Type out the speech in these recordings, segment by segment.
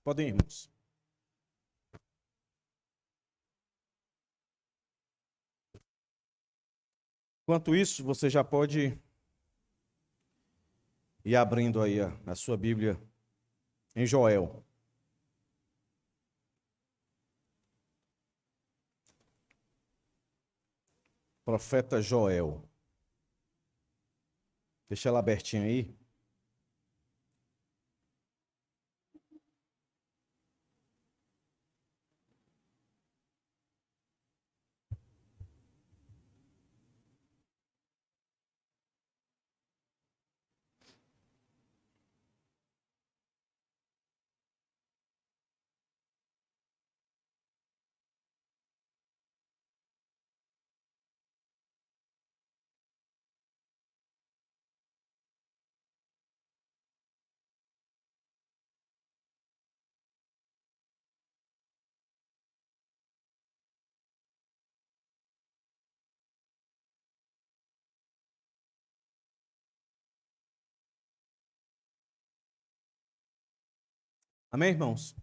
Podem, irmãos. Enquanto isso, você já pode ir abrindo aí a sua Bíblia em Joel. Profeta Joel. Deixa ela abertinha aí. Amém, irmãos?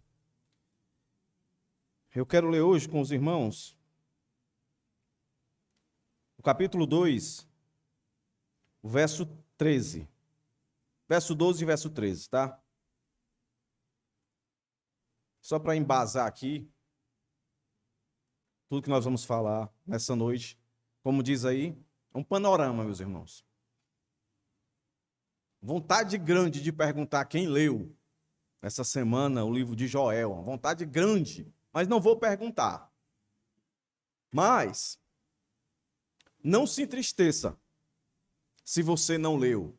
Eu quero ler hoje com os irmãos o capítulo 2, o verso 13. Verso 12 e verso 13, tá? Só para embasar aqui tudo que nós vamos falar nessa noite. Como diz aí, é um panorama, meus irmãos. Vontade grande de perguntar quem leu essa semana o livro de Joel. Uma vontade grande, mas não vou perguntar. Mas não se entristeça se você não leu,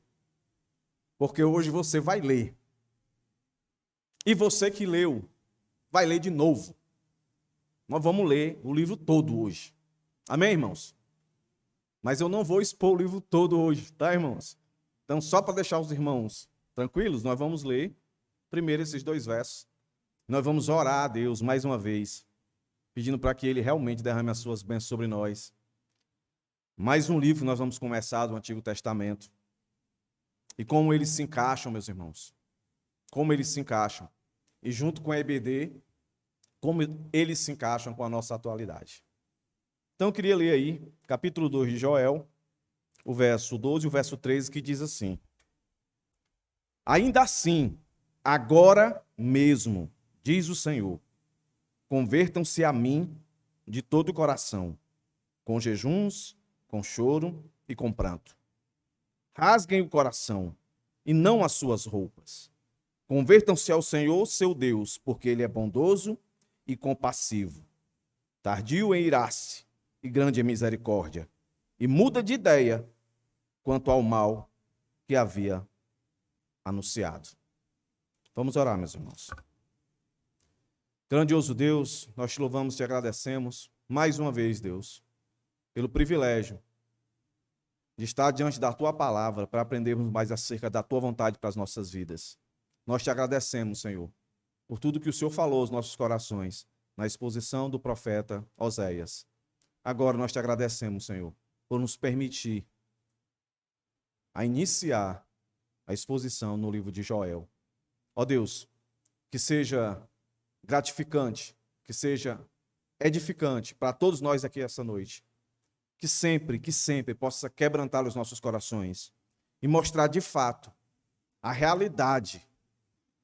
porque hoje você vai ler. E você que leu, vai ler de novo. Nós vamos ler o livro todo hoje. Amém, irmãos? Mas eu não vou expor o livro todo hoje, tá, irmãos? Então, só para deixar os irmãos tranquilos, nós vamos ler primeiro esses 2 versos. Nós vamos orar a Deus mais uma vez, pedindo para que Ele realmente derrame as suas bênçãos sobre nós. Mais um livro que nós vamos começar do Antigo Testamento. E como eles se encaixam, meus irmãos. Como eles se encaixam. E junto com a EBD, como eles se encaixam com a nossa atualidade. Então eu queria ler aí, capítulo 2 de Joel, o verso 12 e o verso 13, que diz assim: Ainda assim, agora mesmo, diz o Senhor, convertam-se a mim de todo o coração, com jejuns, com choro e com pranto. Rasguem o coração e não as suas roupas. Convertam-se ao Senhor, seu Deus, porque Ele é bondoso e compassivo, tardio em irar-se e grande em misericórdia, e muda de ideia quanto ao mal que havia anunciado. Vamos orar, meus irmãos. Grandioso Deus, nós te louvamos e te agradecemos mais uma vez, Deus, pelo privilégio de estar diante da Tua palavra para aprendermos mais acerca da Tua vontade para as nossas vidas. Nós te agradecemos, Senhor, por tudo que o Senhor falou aos nossos corações na exposição do profeta Oséias. Agora nós te agradecemos, Senhor, por nos permitir a iniciar a exposição no livro de Joel. Ó Deus, que seja gratificante, que seja edificante para todos nós aqui essa noite. Que sempre possa quebrantar os nossos corações e mostrar de fato a realidade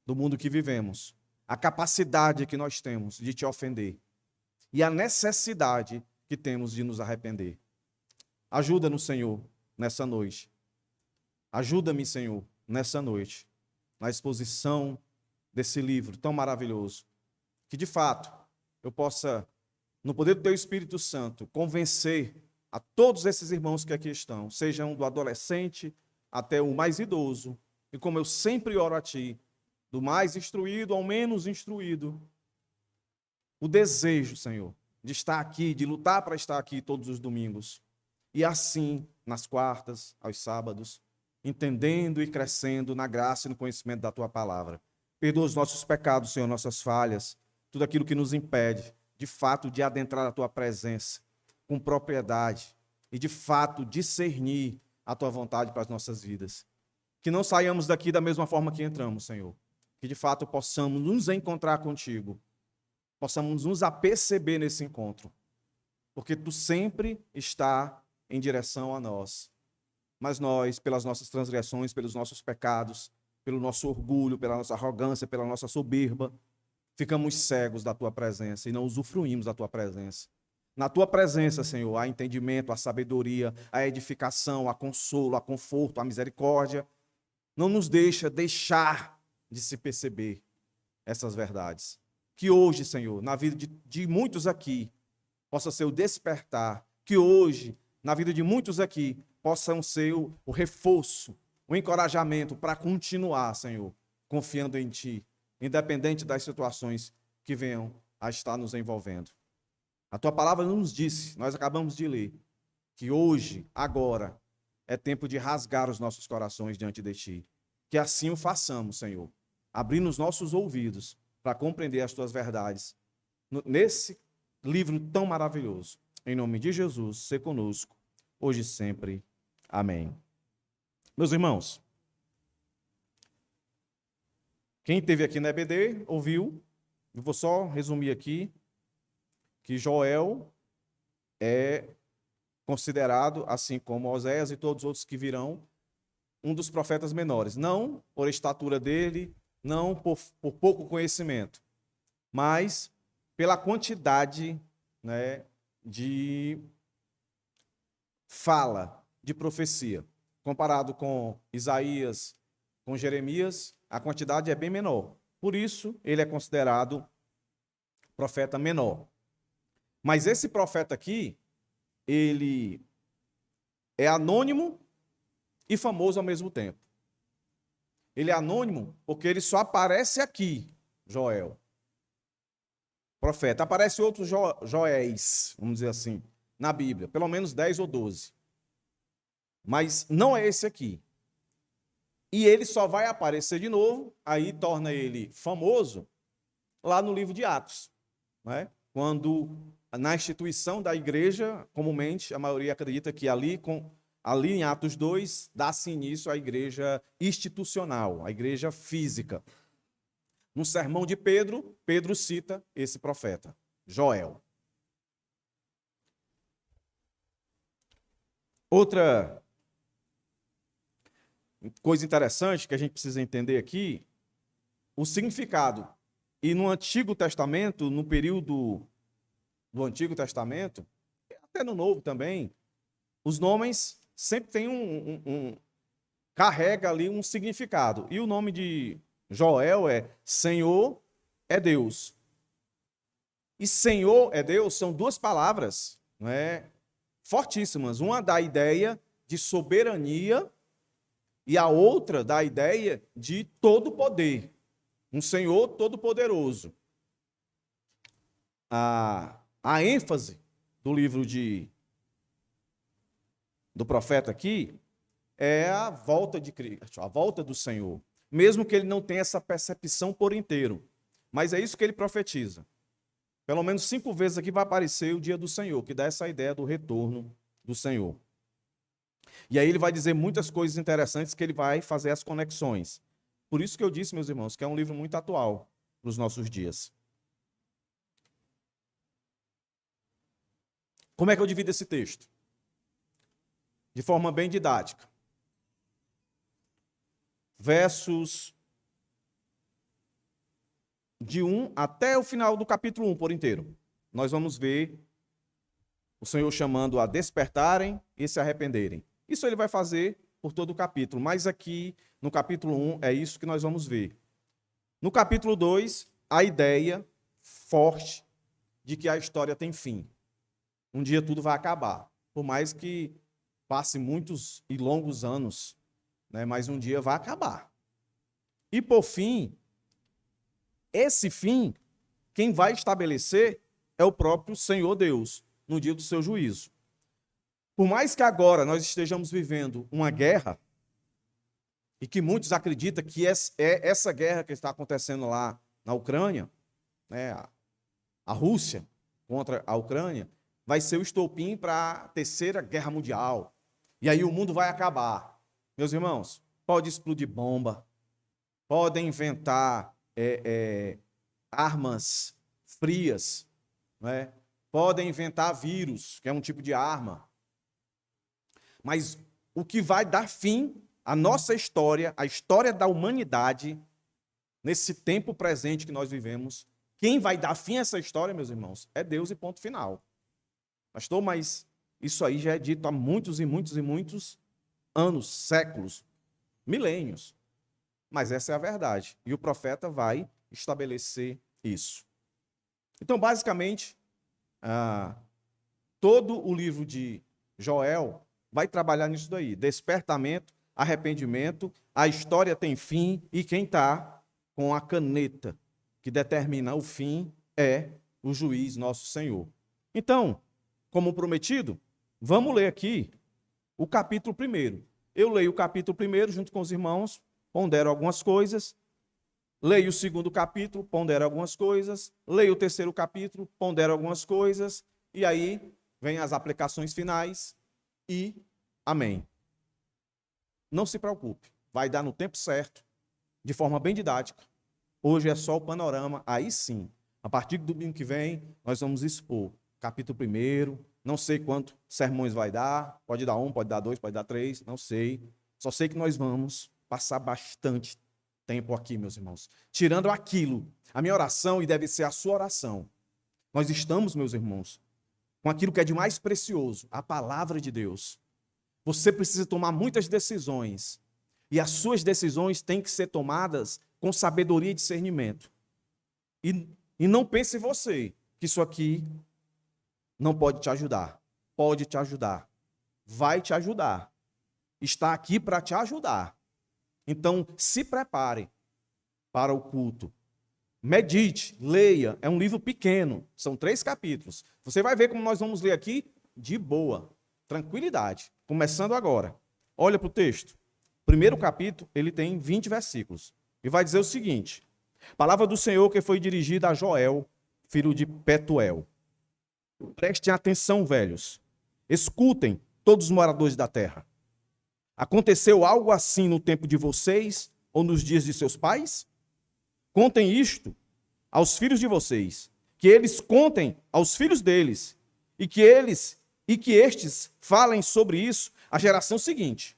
do mundo que vivemos, a capacidade que nós temos de te ofender e a necessidade que temos de nos arrepender. Ajuda-nos, Senhor, nessa noite. Ajuda-me, Senhor, nessa noite, na exposição desse livro tão maravilhoso, que de fato eu possa, no poder do Teu Espírito Santo, convencer a todos esses irmãos que aqui estão, sejam do adolescente até o mais idoso, e como eu sempre oro a Ti, do mais instruído ao menos instruído, o desejo, Senhor, de estar aqui, de lutar para estar aqui todos os domingos, e assim, nas quartas, aos sábados, entendendo e crescendo na graça e no conhecimento da Tua palavra. Perdoa os nossos pecados, Senhor, nossas falhas, tudo aquilo que nos impede, de fato, de adentrar a Tua presença com propriedade e, de fato, discernir a Tua vontade para as nossas vidas. Que não saiamos daqui da mesma forma que entramos, Senhor. que de fato possamos nos encontrar contigo, possamos nos aperceber nesse encontro, porque tu sempre está em direção a nós. Mas nós, pelas nossas transgressões, pelos nossos pecados, pelo nosso orgulho, pela nossa arrogância, pela nossa soberba, ficamos cegos da tua presença e não usufruímos da tua presença. Na tua presença, Senhor, há entendimento, há sabedoria, há edificação, há consolo, há conforto, há misericórdia. Não nos deixar de se perceber essas verdades. Que hoje, Senhor, na vida de muitos aqui, possa ser o despertar. Que hoje, na vida de muitos aqui, possam ser o reforço, o encorajamento para continuar, Senhor, confiando em Ti, independente das situações que venham a estar nos envolvendo. A Tua palavra nos disse, nós acabamos de ler, que hoje, agora, é tempo de rasgar os nossos corações diante de Ti. Que assim o façamos, Senhor, abrindo os nossos ouvidos para compreender as Tuas verdades nesse livro tão maravilhoso. Em nome de Jesus, se conosco, hoje e sempre. Amém. Meus irmãos, quem esteve aqui na EBD ouviu, eu vou só resumir aqui, que Joel é considerado, assim como Oséias e todos os outros que virão, um dos profetas menores. Não por estatura dele, não por pouco conhecimento, mas pela quantidade, né, de fala, de profecia. Comparado com Isaías, com Jeremias, a quantidade é bem menor. Por isso, ele é considerado profeta menor. Mas esse profeta aqui, ele é anônimo e famoso ao mesmo tempo. Ele é anônimo porque ele só aparece aqui, Joel, profeta. Aparece outros Joéis, vamos dizer assim, na Bíblia, pelo menos 10 ou 12. Mas não é esse aqui. E ele só vai aparecer de novo, aí torna ele famoso, lá no livro de Atos, né? Quando, na instituição da igreja, comumente, a maioria acredita que ali em Atos 2, dá-se início à igreja institucional, à igreja física. No sermão de Pedro, Pedro cita esse profeta, Joel. Outra coisa interessante que a gente precisa entender aqui, o significado. E no Antigo Testamento, no período do Antigo Testamento, até no Novo também, os nomes sempre têm carrega ali um significado. E o nome de Joel é Senhor é Deus. E Senhor é Deus são duas palavras, não é, fortíssimas. Uma dá a ideia de soberania e a outra dá a ideia de todo poder. Um Senhor todo-poderoso. A ênfase do livro do profeta aqui é a volta de Cristo, a volta do Senhor. Mesmo que ele não tenha essa percepção por inteiro. Mas é isso que ele profetiza. Pelo menos 5 vezes aqui vai aparecer o dia do Senhor, que dá essa ideia do retorno do Senhor. E aí ele vai dizer muitas coisas interessantes que ele vai fazer as conexões. Por isso que eu disse, meus irmãos, que é um livro muito atual para os nossos dias. Como é que eu divido esse texto? De forma bem didática. Versos de 1 até o final do capítulo 1 por inteiro. Nós vamos ver o Senhor chamando a despertarem e se arrependerem. Isso ele vai fazer por todo o capítulo, mas aqui no capítulo 1 é isso que nós vamos ver. No capítulo 2, a ideia forte de que a história tem fim. Um dia tudo vai acabar, por mais que passe muitos e longos anos, né, mas um dia vai acabar. E por fim, esse fim, quem vai estabelecer é o próprio Senhor Deus, no dia do seu juízo. Por mais que agora nós estejamos vivendo uma guerra, e que muitos acreditam que é essa guerra que está acontecendo lá na Ucrânia, né, a Rússia contra a Ucrânia, vai ser o estopim para a Terceira Guerra Mundial. E aí o mundo vai acabar. Meus irmãos, pode explodir bomba, podem inventar armas frias, né? Podem inventar vírus, que é um tipo de arma. Mas o que vai dar fim à nossa história, à história da humanidade, nesse tempo presente que nós vivemos, quem vai dar fim a essa história, meus irmãos, é Deus e ponto final. Pastor, mas isso aí já é dito há muitos e muitos e muitos anos, séculos, milênios. Mas essa é a verdade. E o profeta vai estabelecer isso. Então, basicamente, todo o livro de Joel vai trabalhar nisso daí. Despertamento, arrependimento, a história tem fim e quem está com a caneta que determina o fim é o juiz, nosso Senhor. Então, como prometido, vamos ler aqui o capítulo 1. Eu leio o capítulo 1 junto com os irmãos, pondero algumas coisas. Leio o 2º capítulo, pondero algumas coisas. Leio o 3º capítulo, pondero algumas coisas. E aí vem as aplicações finais e amém. Não se preocupe, vai dar no tempo certo, de forma bem didática. Hoje é só o panorama, aí sim. A partir do domingo que vem, nós vamos expor capítulo 1, não sei quantos sermões vai dar, pode dar 1, pode dar 2, pode dar 3, não sei. Só sei que nós vamos passar bastante tempo aqui, meus irmãos, tirando aquilo. A minha oração, e deve ser a sua oração. Nós estamos, meus irmãos, com aquilo que é de mais precioso, a palavra de Deus. Você precisa tomar muitas decisões, e as suas decisões têm que ser tomadas com sabedoria e discernimento. E não pense você que isso aqui não pode te ajudar. Pode te ajudar. Vai te ajudar. Está aqui para te ajudar. Então, se prepare para o culto. Medite, leia. É um livro pequeno. São 3 capítulos. Você vai ver como nós vamos ler aqui de boa. Tranquilidade. Começando agora. Olha para o texto. Primeiro capítulo, ele tem 20 versículos. E vai dizer o seguinte. Palavra do Senhor que foi dirigida a Joel, filho de Petuel. Prestem atenção, velhos. Escutem, todos os moradores da terra. Aconteceu algo assim no tempo de vocês ou nos dias de seus pais? Contem isto aos filhos de vocês, que eles contem aos filhos deles, e que estes falem sobre isso à geração seguinte.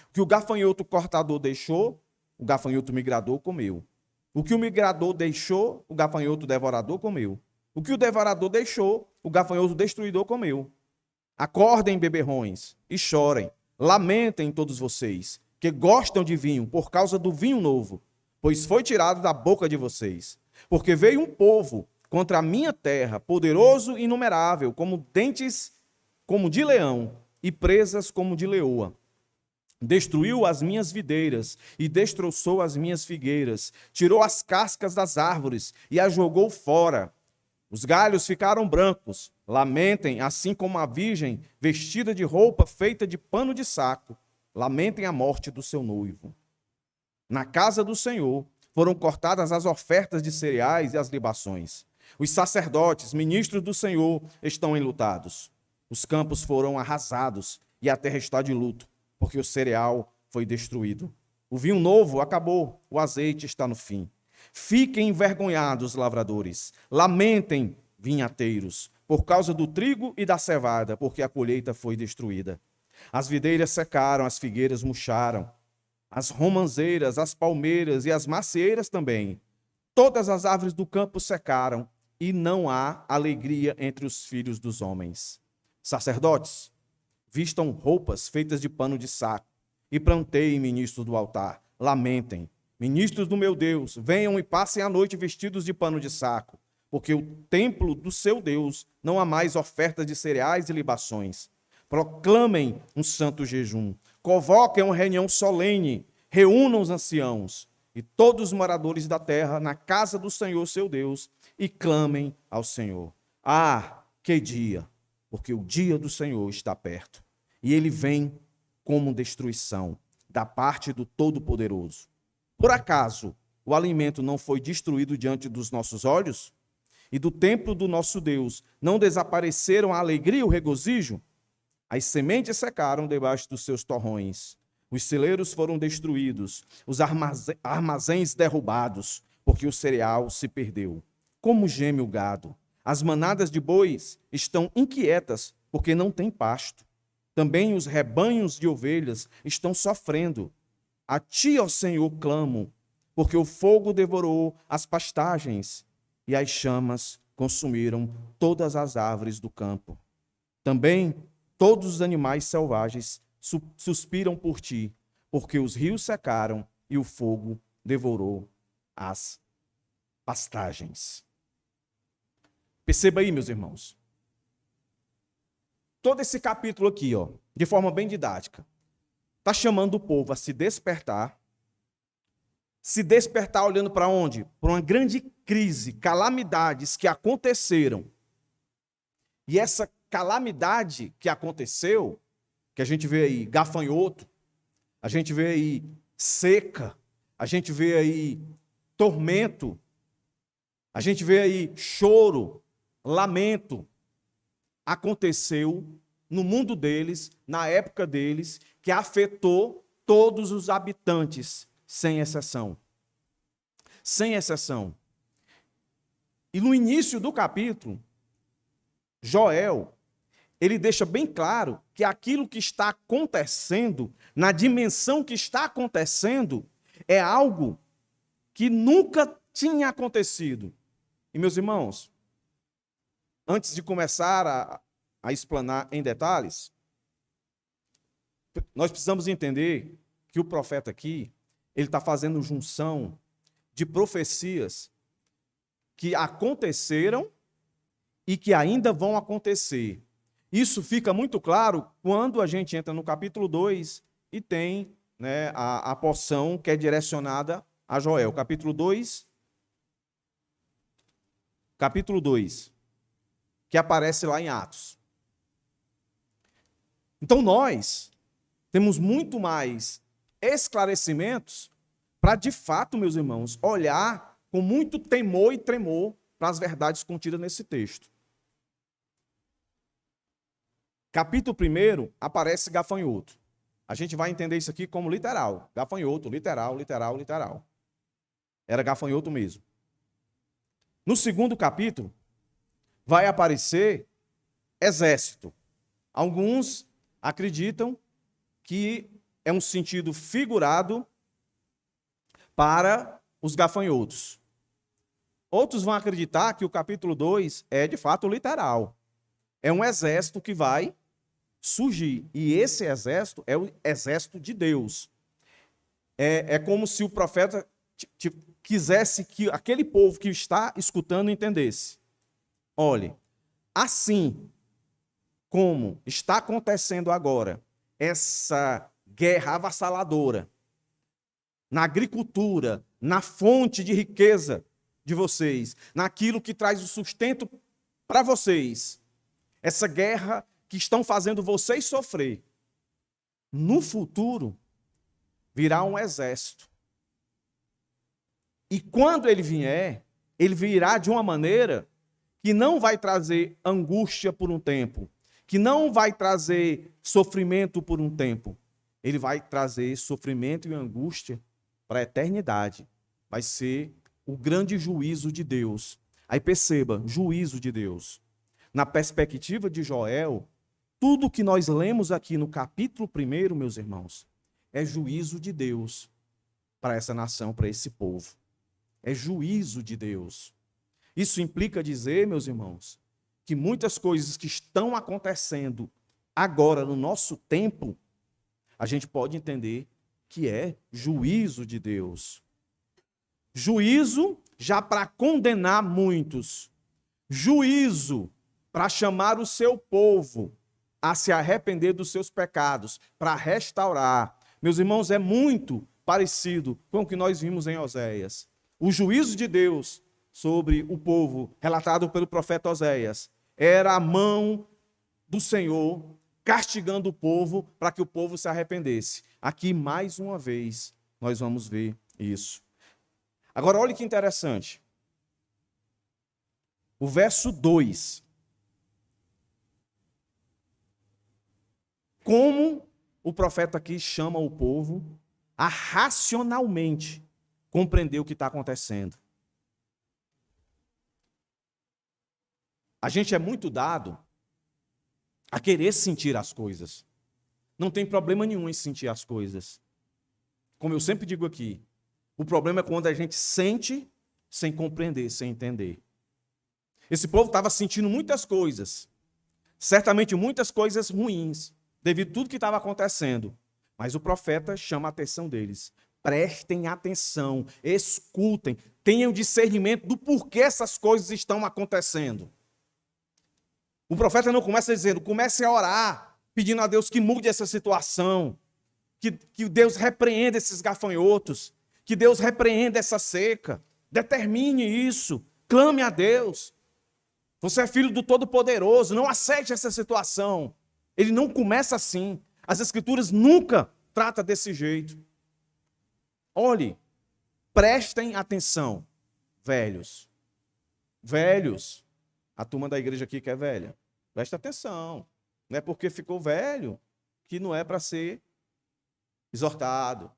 O que o gafanhoto cortador deixou, o gafanhoto migrador comeu. O que o migrador deixou, o gafanhoto devorador comeu. O que o devorador deixou, o gafanhoto destruidor comeu. Acordem, beberrões, e chorem. Lamentem todos vocês, que gostam de vinho, por causa do vinho novo, pois foi tirado da boca de vocês. Porque veio um povo contra a minha terra, poderoso e inumerável, como dentes como de leão e presas como de leoa. Destruiu as minhas videiras e destroçou as minhas figueiras, tirou as cascas das árvores e as jogou fora. Os galhos ficaram brancos. Lamentem, assim como a virgem vestida de roupa feita de pano de saco. Lamentem a morte do seu noivo. Na casa do Senhor foram cortadas as ofertas de cereais e as libações. Os sacerdotes, ministros do Senhor, estão enlutados. Os campos foram arrasados e a terra está de luto, porque o cereal foi destruído. O vinho novo acabou, o azeite está no fim. Fiquem envergonhados, lavradores. Lamentem, vinhateiros, por causa do trigo e da cevada, porque a colheita foi destruída. As videiras secaram, as figueiras murcharam, as romãzeiras, as palmeiras e as macieiras também. Todas as árvores do campo secaram, e não há alegria entre os filhos dos homens. Sacerdotes, vistam roupas feitas de pano de saco, e planteiem ministros do altar. Lamentem. Ministros do meu Deus, venham e passem a noite vestidos de pano de saco, porque o templo do seu Deus não há mais ofertas de cereais e libações. Proclamem um santo jejum, convoquem uma reunião solene, reúnam os anciãos e todos os moradores da terra na casa do Senhor seu Deus e clamem ao Senhor. Ah, que dia! Porque o dia do Senhor está perto e ele vem como destruição da parte do Todo-Poderoso. Por acaso o alimento não foi destruído diante dos nossos olhos? E do templo do nosso Deus não desapareceram a alegria e o regozijo? As sementes secaram debaixo dos seus torrões. Os celeiros foram destruídos, os armazéns derrubados, porque o cereal se perdeu. Como geme o gado. As manadas de bois estão inquietas, porque não tem pasto. Também os rebanhos de ovelhas estão sofrendo. A ti, ó Senhor, clamo, porque o fogo devorou as pastagens e as chamas consumiram todas as árvores do campo. Também todos os animais selvagens suspiram por ti, porque os rios secaram e o fogo devorou as pastagens. Perceba aí, meus irmãos. Todo esse capítulo aqui, ó, de forma bem didática, está chamando o povo a se despertar olhando para onde? Para uma grande crise, calamidades que aconteceram. E essa calamidade que aconteceu, que a gente vê aí gafanhoto, a gente vê aí seca, a gente vê aí tormento, a gente vê aí choro, lamento, aconteceu no mundo deles, na época deles, que afetou todos os habitantes, sem exceção. Sem exceção. E no início do capítulo, Joel, ele deixa bem claro que aquilo que está acontecendo, na dimensão que está acontecendo, é algo que nunca tinha acontecido. E, meus irmãos, antes de começar a explanar em detalhes, nós precisamos entender que o profeta aqui, ele está fazendo junção de profecias que aconteceram e que ainda vão acontecer. Isso fica muito claro quando a gente entra no capítulo 2 e tem, né, a porção que é direcionada a Joel. Capítulo 2, que aparece lá em Atos. Então nós temos muito mais esclarecimentos para, de fato, meus irmãos, olhar com muito temor e tremor para as verdades contidas nesse texto. Capítulo 1 aparece gafanhoto. A gente vai entender isso aqui como literal. Gafanhoto, literal, literal, literal. Era gafanhoto mesmo. No segundo capítulo, vai aparecer exército. Alguns acreditam que é um sentido figurado para os gafanhotos. Outros vão acreditar que o capítulo 2 é de fato literal. É um exército que vai surgir. E esse exército é o exército de Deus. É como se o profeta quisesse que aquele povo que está escutando entendesse. Olhe, assim como está acontecendo agora essa guerra avassaladora na agricultura, na fonte de riqueza de vocês, naquilo que traz o sustento para vocês, essa guerra que estão fazendo vocês sofrer, no futuro virá um exército. E quando ele vier, ele virá de uma maneira que não vai trazer angústia por um tempo, que não vai trazer sofrimento por um tempo. Ele vai trazer sofrimento e angústia para a eternidade. Vai ser o grande juízo de Deus. Aí perceba, juízo de Deus. Na perspectiva de Joel, tudo que nós lemos aqui no capítulo 1, meus irmãos, é juízo de Deus para essa nação, para esse povo. É juízo de Deus. Isso implica dizer, meus irmãos, que muitas coisas que estão acontecendo agora no nosso tempo, a gente pode entender que é juízo de Deus. Juízo já para condenar muitos. Juízo para chamar o seu povo a se arrepender dos seus pecados, para restaurar. Meus irmãos, é muito parecido com o que nós vimos em Oséias. O juízo de Deus sobre o povo, relatado pelo profeta Oséias, era a mão do Senhor castigando o povo para que o povo se arrependesse. Aqui, mais uma vez, nós vamos ver isso. Agora, olha que interessante. O verso 2. Como o profeta aqui chama o povo a racionalmente compreender o que está acontecendo. A gente é muito dado a querer sentir as coisas. Não tem problema nenhum em sentir as coisas. Como eu sempre digo aqui, o problema é quando a gente sente sem compreender, sem entender. Esse povo estava sentindo muitas coisas, certamente muitas coisas ruins, devido a tudo que estava acontecendo. Mas o profeta chama a atenção deles. Prestem atenção, escutem, tenham discernimento do porquê essas coisas estão acontecendo. O profeta não começa dizendo, comece a orar, pedindo a Deus que mude essa situação, que Deus repreenda esses gafanhotos, que Deus repreenda essa seca. Determine isso, clame a Deus. Você é filho do Todo-Poderoso, não aceite essa situação. Ele não começa assim. As Escrituras nunca tratam desse jeito. Olhe, prestem atenção, velhos. Velhos, a turma da igreja aqui que é velha, presta atenção. Não é porque ficou velho que não é para ser exortado,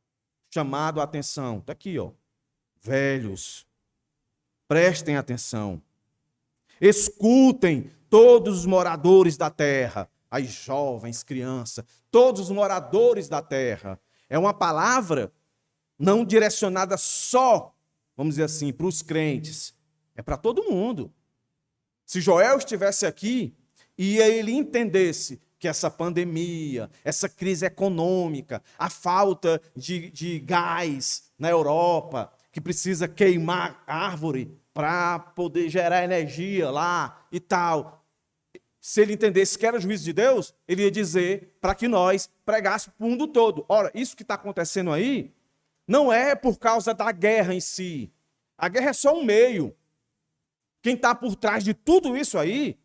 chamado a atenção. Está aqui, ó. Velhos, prestem atenção. Escutem todos os moradores da terra, as jovens, crianças, todos os moradores da terra. É uma palavra não direcionada só, vamos dizer assim, para os crentes. É para todo mundo. Se Joel estivesse aqui e ele entendesse que essa pandemia, essa crise econômica, a falta de gás na Europa, que precisa queimar árvore para poder gerar energia lá e tal. Se ele entendesse que era juízo de Deus, ele ia dizer para que nós pregássemos para o mundo todo. Ora, isso que está acontecendo aí não é por causa da guerra em si. A guerra é só um meio. Quem está por trás de tudo isso aí,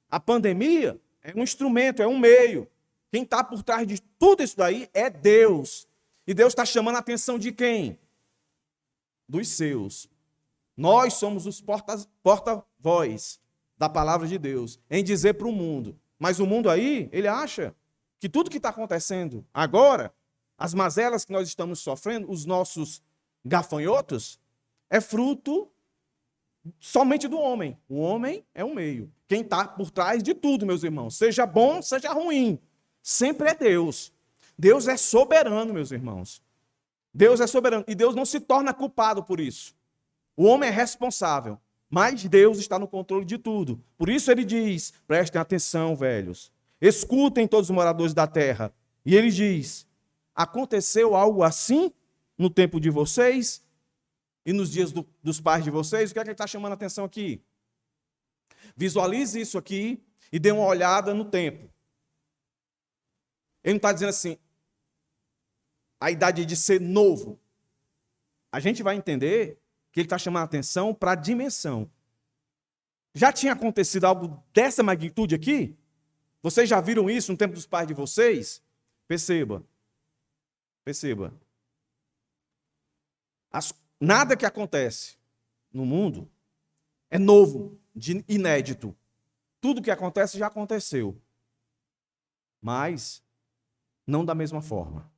a pandemia, é um instrumento, é um meio. Quem está por trás de tudo isso daí é Deus. E Deus está chamando a atenção de quem? Dos seus. Nós somos os porta-voz da palavra de Deus, em dizer para o mundo. Mas o mundo aí, ele acha que tudo que está acontecendo agora, as mazelas que nós estamos sofrendo, os nossos gafanhotos, é fruto somente do homem. O homem é um meio. Quem está por trás de tudo, meus irmãos, seja bom, seja ruim, sempre é Deus. Deus é soberano, meus irmãos. Deus é soberano. E Deus não se torna culpado por isso. O homem é responsável, mas Deus está no controle de tudo. Por isso ele diz, prestem atenção, velhos. Escutem todos os moradores da terra. E ele diz, aconteceu algo assim no tempo de vocês e nos dias dos pais de vocês? O que é que ele está chamando a atenção aqui? Visualize isso aqui e dê uma olhada no tempo. Ele não está dizendo assim, a idade de ser novo. A gente vai entender que ele está chamando a atenção para a dimensão. Já tinha acontecido algo dessa magnitude aqui? Vocês já viram isso no tempo dos pais de vocês? Perceba. Nada que acontece no mundo é novo, inédito. Tudo que acontece já aconteceu. Mas não da mesma forma.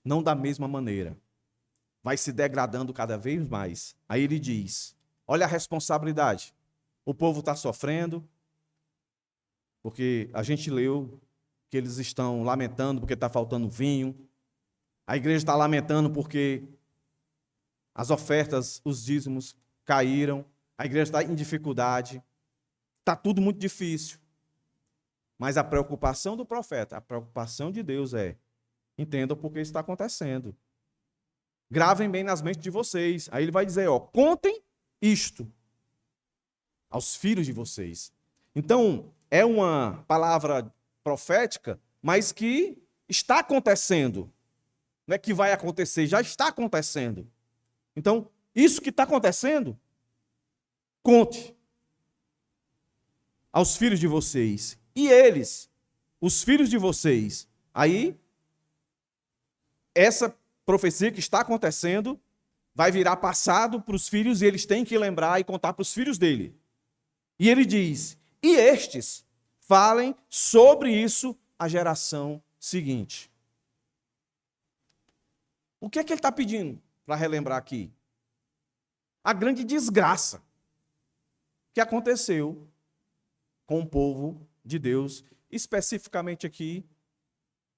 Não da mesma maneira. Vai se degradando cada vez mais. Aí ele diz, olha a responsabilidade. O povo está sofrendo, porque a gente leu que eles estão lamentando porque está faltando vinho. A igreja está lamentando porque as ofertas, os dízimos caíram. A igreja está em dificuldade. Está tudo muito difícil. Mas a preocupação do profeta, a preocupação de Deus é, entendam por que isso está acontecendo. Gravem bem nas mentes de vocês. Aí ele vai dizer, ó, contem isto aos filhos de vocês. Então, é uma palavra profética, mas que está acontecendo. Não é que vai acontecer, já está acontecendo. Então, isso que está acontecendo, conte aos filhos de vocês. E eles, os filhos de vocês. Aí, essa profecia que está acontecendo vai virar passado para os filhos e eles têm que lembrar e contar para os filhos dele. E ele diz, e estes falem sobre isso à geração seguinte. O que é que ele está pedindo para relembrar aqui? A grande desgraça que aconteceu com o povo de Deus, especificamente aqui,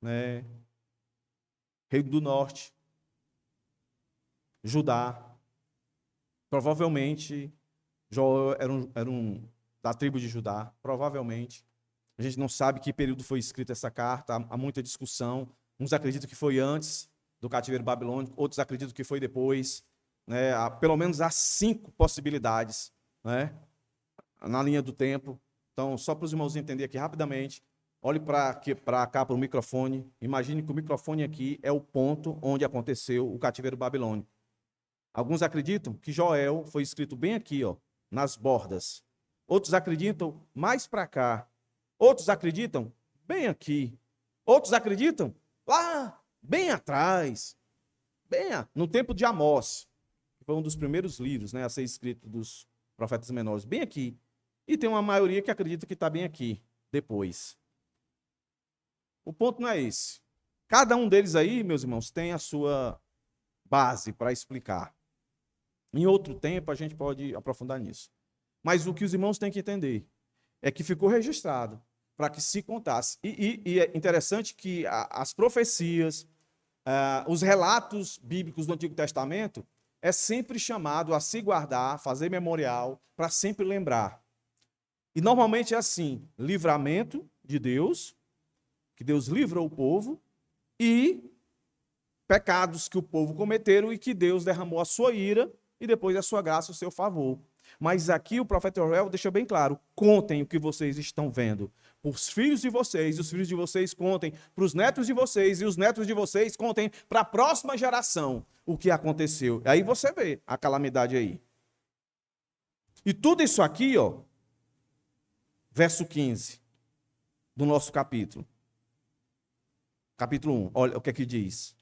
né, Reino do Norte, Judá. Provavelmente, Joel era um da tribo de Judá, provavelmente. A gente não sabe que período foi escrita essa carta, há muita discussão. Uns acreditam que foi antes do cativeiro babilônico, outros acreditam que foi depois. Né? Pelo menos há 5 possibilidades, né? Na linha do tempo. Então, só para os irmãos entenderem aqui rapidamente, olhe para cá, para o microfone. Imagine que o microfone aqui é o ponto onde aconteceu o cativeiro babilônico. Alguns acreditam que Joel foi escrito bem aqui, ó, nas bordas. Outros acreditam mais para cá. Outros acreditam bem aqui. Outros acreditam lá, bem atrás. No tempo de Amós, que foi um dos primeiros livros, né, a ser escrito dos profetas menores, bem aqui. E tem uma maioria que acredita que está bem aqui, depois. O ponto não é esse. Cada um deles aí, meus irmãos, tem a sua base para explicar. Em outro tempo, a gente pode aprofundar nisso. Mas o que os irmãos têm que entender é que ficou registrado para que se contasse. E é interessante que as profecias, os relatos bíblicos do Antigo Testamento, é sempre chamado a se guardar, fazer memorial, para sempre lembrar. E normalmente é assim, livramento de Deus, que Deus livrou o povo, e pecados que o povo cometeram e que Deus derramou a sua ira e depois a sua graça, o seu favor. Mas aqui o profeta Joel deixa bem claro, contem o que vocês estão vendo para os filhos de vocês, e os filhos de vocês contem para os netos de vocês, e os netos de vocês contem para a próxima geração o que aconteceu. Aí você vê a calamidade aí. E tudo isso aqui, ó, verso 15 do nosso capítulo. Capítulo 1, olha o que é que diz.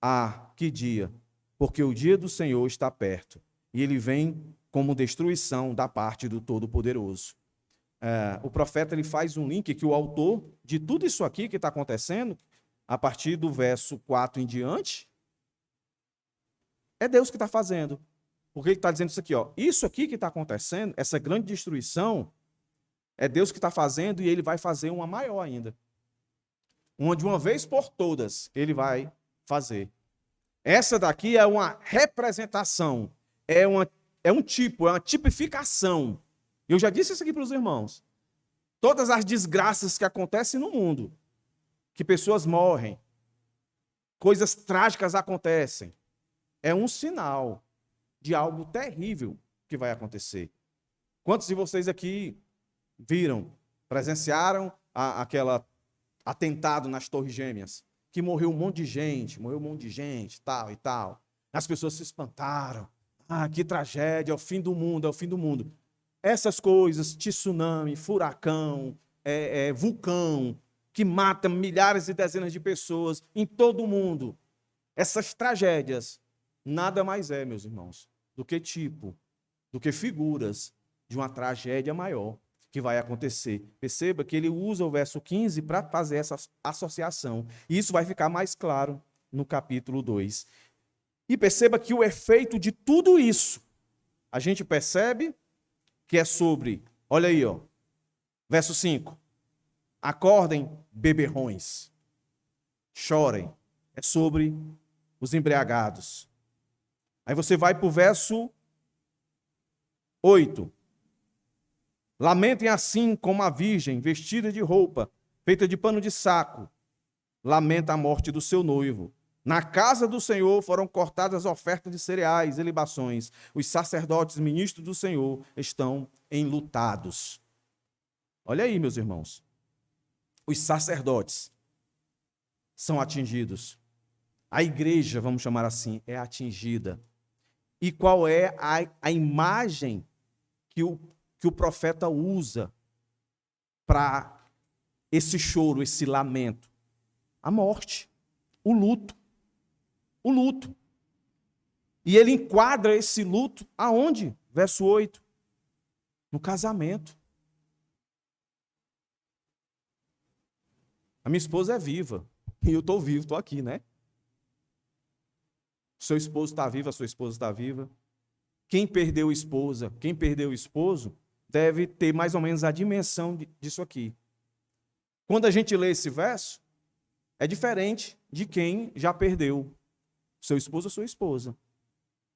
Ah, que dia, porque o dia do Senhor está perto, e ele vem como destruição da parte do Todo-Poderoso. O profeta ele faz um link que o autor de tudo isso aqui que está acontecendo, a partir do verso 4 em diante, é Deus que está fazendo. Porque ele está dizendo isso aqui, ó, isso aqui que está acontecendo, essa grande destruição, é Deus que está fazendo e ele vai fazer uma maior ainda. Uma de uma vez por todas, ele vai fazer. Essa daqui é uma representação, é um tipo, é uma tipificação. Eu já disse isso aqui para os irmãos. Todas as desgraças que acontecem no mundo, que pessoas morrem, coisas trágicas acontecem, é um sinal de algo terrível que vai acontecer. Quantos de vocês aqui viram, presenciaram aquela atentado nas Torres Gêmeas, que morreu um monte de gente, tal e tal. As pessoas se espantaram. Ah, que tragédia, é o fim do mundo, é o fim do mundo. Essas coisas, tsunami, furacão, vulcão, que mata milhares e dezenas de pessoas em todo o mundo. Essas tragédias nada mais é, meus irmãos, do que figuras de uma tragédia maior que vai acontecer. Perceba que ele usa o verso 15 para fazer essa associação. E isso vai ficar mais claro no capítulo 2. E perceba que o efeito de tudo isso, a gente percebe que é sobre, olha aí, ó, verso 5. Acordem, beberrões, chorem. É sobre os embriagados. Aí você vai para o verso 8. Lamentem assim como a virgem, vestida de roupa, feita de pano de saco. Lamenta a morte do seu noivo. Na casa do Senhor foram cortadas ofertas de cereais e libações. Os sacerdotes, ministros do Senhor, estão enlutados. Olha aí, meus irmãos. Os sacerdotes são atingidos. A igreja, vamos chamar assim, é atingida. E qual é a imagem que o profeta usa para esse choro, esse lamento? A morte, o luto. O luto. E ele enquadra esse luto aonde? Verso 8. No casamento. A minha esposa é viva. E eu estou vivo, estou aqui, né? Seu esposo está vivo, a sua esposa está viva. Quem perdeu esposa, quem perdeu esposo, deve ter mais ou menos a dimensão disso aqui. Quando a gente lê esse verso, é diferente de quem já perdeu seu esposo ou sua esposa.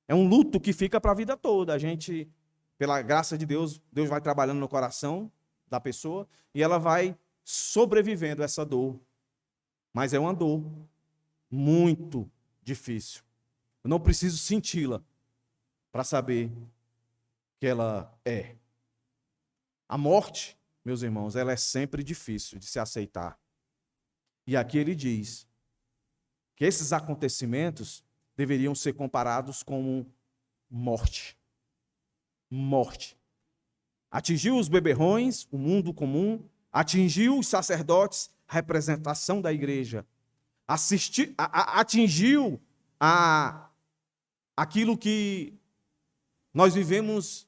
É um luto que fica para a vida toda. A gente, pela graça de Deus, Deus vai trabalhando no coração da pessoa e ela vai sobrevivendo a essa dor. Mas é uma dor muito difícil. Eu não preciso senti-la para saber que ela é. A morte, meus irmãos, ela é sempre difícil de se aceitar. E aqui ele diz que esses acontecimentos deveriam ser comparados com morte. Morte. Atingiu os beberrões, o mundo comum, atingiu os sacerdotes, a representação da igreja. Atingiu aquilo que nós vivemos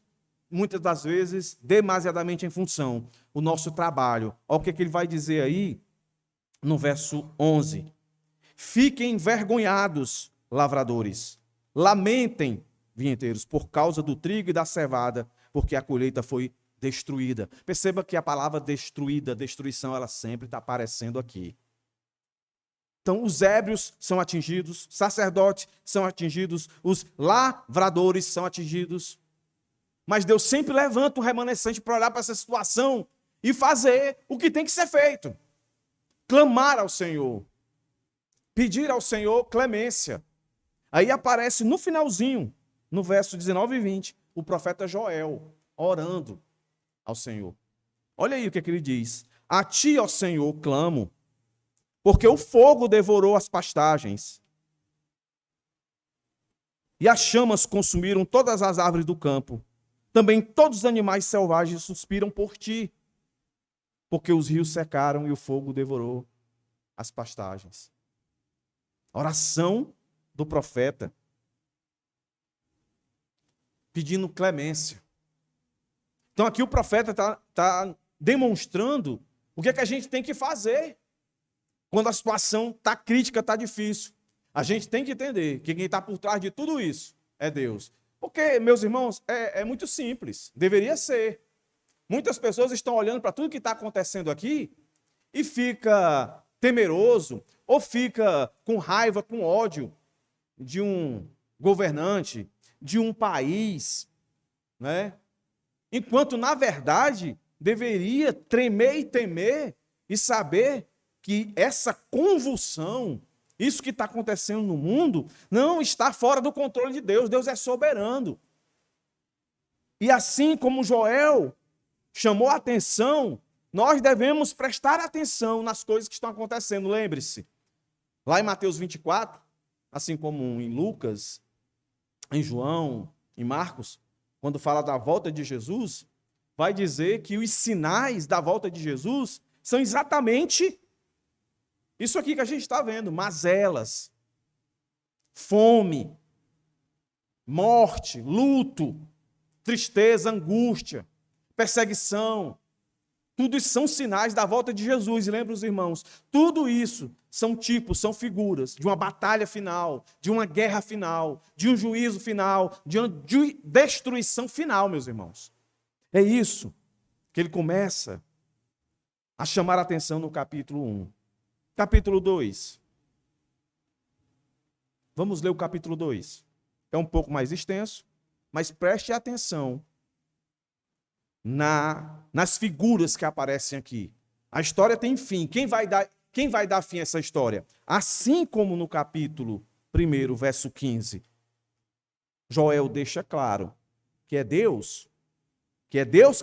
muitas das vezes demasiadamente em função, o nosso trabalho. Olha o que ele vai dizer aí no verso 11. Fiquem envergonhados, lavradores. Lamentem, vinheteiros, por causa do trigo e da cevada, porque a colheita foi destruída. Perceba que a palavra destruída, destruição, ela sempre está aparecendo aqui. Então, os ébrios são atingidos, sacerdotes são atingidos, os lavradores são atingidos. Mas Deus sempre levanta um remanescente para olhar para essa situação e fazer o que tem que ser feito. Clamar ao Senhor. Pedir ao Senhor clemência. Aí aparece no finalzinho, no verso 19 e 20, o profeta Joel, orando ao Senhor. Olha aí o que ele diz. A ti, ó Senhor, clamo, porque o fogo devorou as pastagens, e as chamas consumiram todas as árvores do campo. Também todos os animais selvagens suspiram por ti, porque os rios secaram e o fogo devorou as pastagens. Oração do profeta, pedindo clemência. Então aqui o profeta está demonstrando o que é que a gente tem que fazer quando a situação está crítica, está difícil. A gente tem que entender que quem está por trás de tudo isso é Deus. Porque, meus irmãos, é muito simples. Deveria ser. Muitas pessoas estão olhando para tudo que está acontecendo aqui e fica temeroso ou fica com raiva, com ódio de um governante, de um país, né? Enquanto, na verdade, deveria tremer e temer e saber que essa convulsão, isso que está acontecendo no mundo, não está fora do controle de Deus. Deus é soberano. E assim como Joel chamou a atenção, nós devemos prestar atenção nas coisas que estão acontecendo. Lembre-se, lá em Mateus 24, assim como em Lucas, em João, em Marcos, quando fala da volta de Jesus, vai dizer que os sinais da volta de Jesus são exatamente isso aqui que a gente está vendo: mazelas, fome, morte, luto, tristeza, angústia, perseguição. Tudo isso são sinais da volta de Jesus. E lembra, os irmãos, tudo isso são tipos, são figuras de uma batalha final, de uma guerra final, de um juízo final, de uma destruição final, meus irmãos. É isso que ele começa a chamar a atenção no capítulo 1. Capítulo 2. Vamos ler o capítulo 2. É um pouco mais extenso, mas preste atenção nas figuras que aparecem aqui. A história tem fim. Quem vai dar fim a essa história? Assim como no capítulo 1, verso 15, Joel deixa claro que é Deus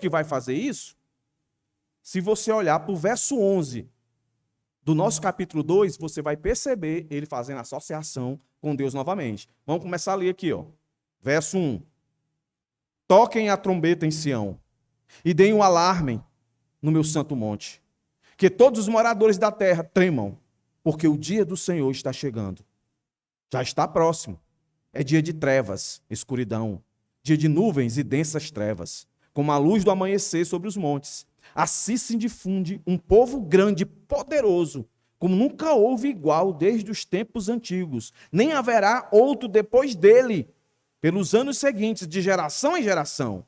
que vai fazer isso. Se você olhar para o verso 11 do nosso capítulo 2, você vai perceber ele fazendo associação com Deus novamente. Vamos começar a ler aqui, ó. Verso 1. Toquem a trombeta em Sião e deem um alarme no meu santo monte, que todos os moradores da terra tremam, porque o dia do Senhor está chegando. Já está próximo. É dia de trevas, escuridão, dia de nuvens e densas trevas, como a luz do amanhecer sobre os montes. Assim se difunde um povo grande e poderoso, como nunca houve igual desde os tempos antigos, nem haverá outro depois dele, pelos anos seguintes, de geração em geração.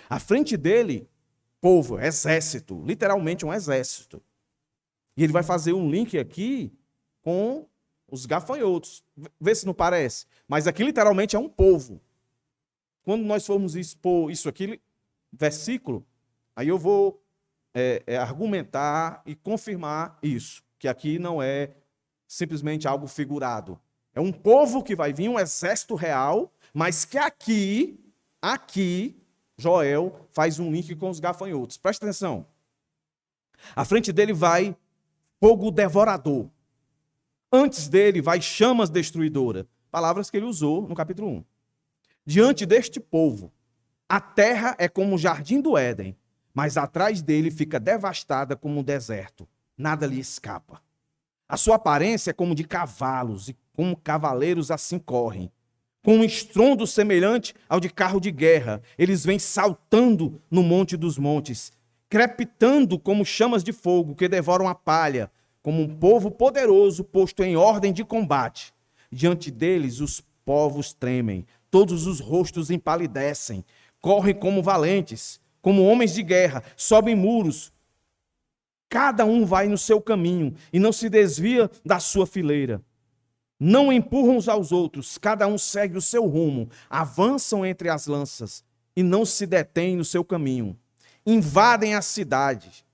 À frente dele, povo, exército, literalmente um exército. E ele vai fazer um link aqui com os gafanhotos. Vê se não parece. Mas aqui literalmente é um povo. Quando nós formos expor isso aqui, versículo, aí eu vou argumentar e confirmar isso, que aqui não é simplesmente algo figurado. É um povo que vai vir, um exército real, mas que aqui, Joel faz um link com os gafanhotos. Presta atenção. À frente dele vai fogo devorador. Antes dele vai chamas destruidoras. Palavras que ele usou no capítulo 1. Diante deste povo, a terra é como o jardim do Éden, mas atrás dele fica devastada como um deserto. Nada lhe escapa. A sua aparência é como de cavalos, e como cavaleiros assim correm. Com um estrondo semelhante ao de carro de guerra, eles vêm saltando no monte dos montes, crepitando como chamas de fogo que devoram a palha, como um povo poderoso posto em ordem de combate. Diante deles os povos tremem, todos os rostos empalidecem, correm como valentes, como homens de guerra, sobem muros. Cada um vai no seu caminho e não se desvia da sua fileira. Não empurram uns aos outros, cada um segue o seu rumo, avançam entre as lanças e não se detêm no seu caminho. Invadem a cidade,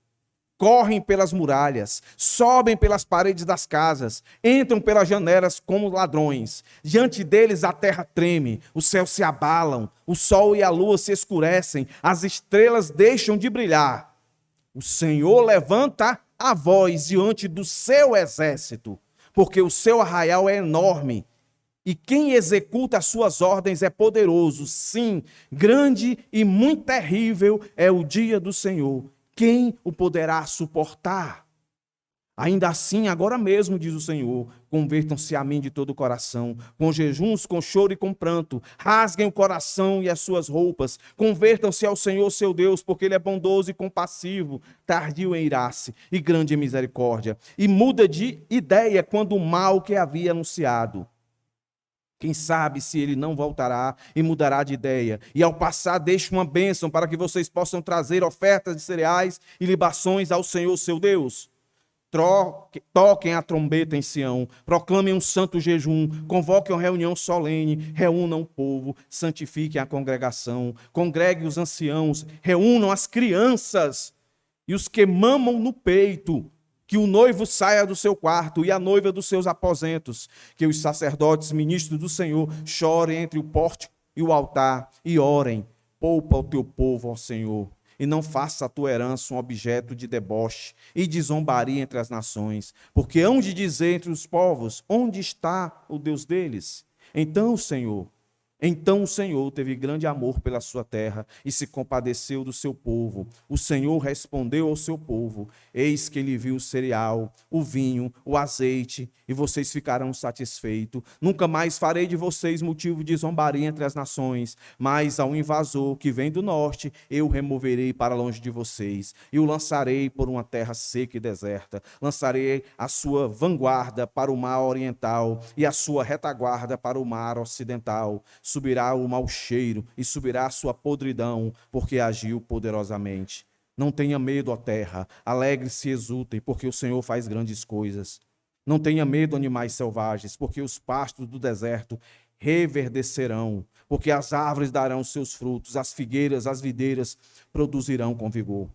correm pelas muralhas, sobem pelas paredes das casas, entram pelas janelas como ladrões. Diante deles a terra treme, os céus se abalam, o sol e a lua se escurecem, as estrelas deixam de brilhar. O Senhor levanta a voz diante do seu exército, porque o seu arraial é enorme, e quem executa as suas ordens é poderoso. Sim, grande e muito terrível é o dia do Senhor. Quem o poderá suportar? Ainda assim, agora mesmo, diz o Senhor, convertam-se a mim de todo o coração, com jejuns, com choro e com pranto, rasguem o coração e as suas roupas, convertam-se ao Senhor seu Deus, porque Ele é bondoso e compassivo, tardio em irar-se e grande em misericórdia, e muda de ideia quando o mal que havia anunciado. Quem sabe se ele não voltará e mudará de ideia. E ao passar, deixe uma bênção para que vocês possam trazer ofertas de cereais e libações ao Senhor seu Deus. Toquem a trombeta em Sião, proclamem um santo jejum, convoquem uma reunião solene, reúnam o povo, santifiquem a congregação, congreguem os anciãos, reúnam as crianças e os que mamam no peito, que o noivo saia do seu quarto e a noiva dos seus aposentos, que os sacerdotes, ministros do Senhor, chorem entre o pórtico e o altar e orem. Poupa o teu povo, ó Senhor, e não faça a tua herança um objeto de deboche e de zombaria entre as nações, porque hão de dizer entre os povos, onde está o Deus deles? Então o Senhor teve grande amor pela sua terra e se compadeceu do seu povo. O Senhor respondeu ao seu povo: eis que ele viu o cereal, o vinho, o azeite, e vocês ficarão satisfeitos. Nunca mais farei de vocês motivo de zombaria entre as nações, mas ao invasor que vem do norte, eu removerei para longe de vocês, e o lançarei por uma terra seca e deserta. Lançarei a sua vanguarda para o mar oriental e a sua retaguarda para o mar ocidental. Subirá o mau cheiro e subirá a sua podridão, porque agiu poderosamente. Não tenha medo, ó terra, alegre-se e exultem, porque o Senhor faz grandes coisas. Não tenha medo, animais selvagens, porque os pastos do deserto reverdecerão, porque as árvores darão seus frutos, as figueiras, as videiras produzirão com vigor.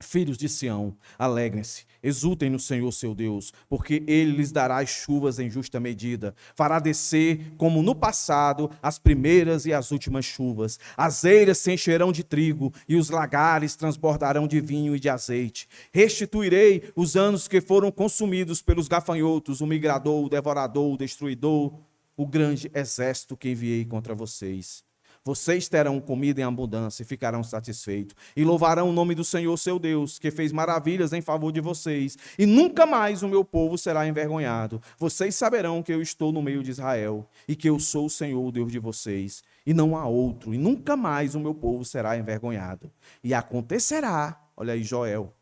Filhos de Sião, alegrem-se, exultem no Senhor seu Deus, porque Ele lhes dará as chuvas em justa medida. Fará descer, como no passado, as primeiras e as últimas chuvas. As eiras se encherão de trigo e os lagares transbordarão de vinho e de azeite. Restituirei os anos que foram consumidos pelos gafanhotos, o migrador, o devorador, o destruidor, o grande exército que enviei contra vocês. Vocês terão comida em abundância e ficarão satisfeitos. E louvarão o nome do Senhor seu Deus, que fez maravilhas em favor de vocês. E nunca mais o meu povo será envergonhado. Vocês saberão que eu estou no meio de Israel e que eu sou o Senhor, o Deus de vocês. E não há outro. E nunca mais o meu povo será envergonhado. E acontecerá Olha aí Joel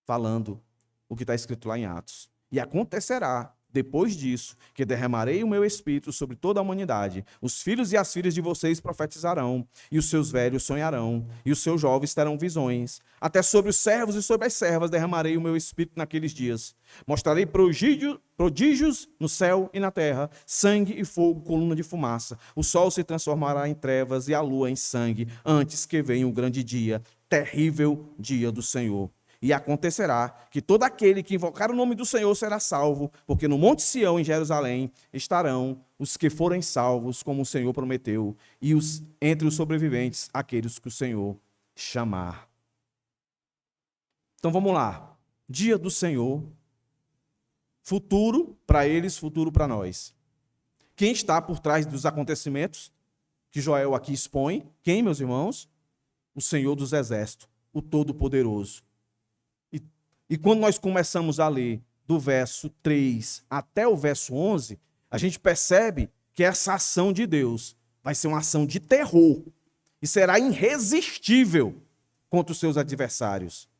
falando o que está escrito lá em Atos. E acontecerá, depois disso, que derramarei o meu espírito sobre toda a humanidade. Os filhos e as filhas de vocês profetizarão, e os seus velhos sonharão, e os seus jovens terão visões. Até sobre os servos e sobre as servas derramarei o meu espírito naqueles dias. Mostrarei prodígios no céu e na terra, sangue e fogo, coluna de fumaça. O sol se transformará em trevas e a lua em sangue, antes que venha o grande dia, terrível dia do Senhor. E acontecerá que todo aquele que invocar o nome do Senhor será salvo, porque no Monte Sião, em Jerusalém, estarão os que forem salvos, como o Senhor prometeu, e entre os sobreviventes, aqueles que o Senhor chamar. Então vamos lá. Dia do Senhor, futuro para eles, futuro para nós. Quem está por trás dos acontecimentos que Joel aqui expõe? Quem, meus irmãos? O Senhor dos Exércitos, o Todo-Poderoso. E quando nós começamos a ler do verso 3 até o verso 11, a gente percebe que essa ação de Deus vai ser uma ação de terror e será irresistível contra os seus adversários.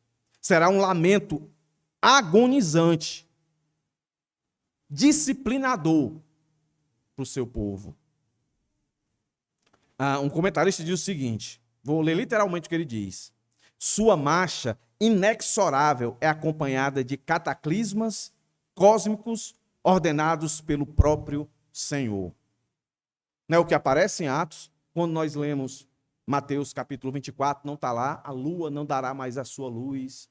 Será um lamento agonizante, disciplinador para o seu povo. Um comentarista diz o seguinte, vou ler literalmente o que ele diz. Sua marcha inexorável é acompanhada de cataclismas cósmicos ordenados pelo próprio Senhor. Não é o que aparece em Atos, quando nós lemos Mateus capítulo 24, não está lá, a lua não dará mais a sua luz,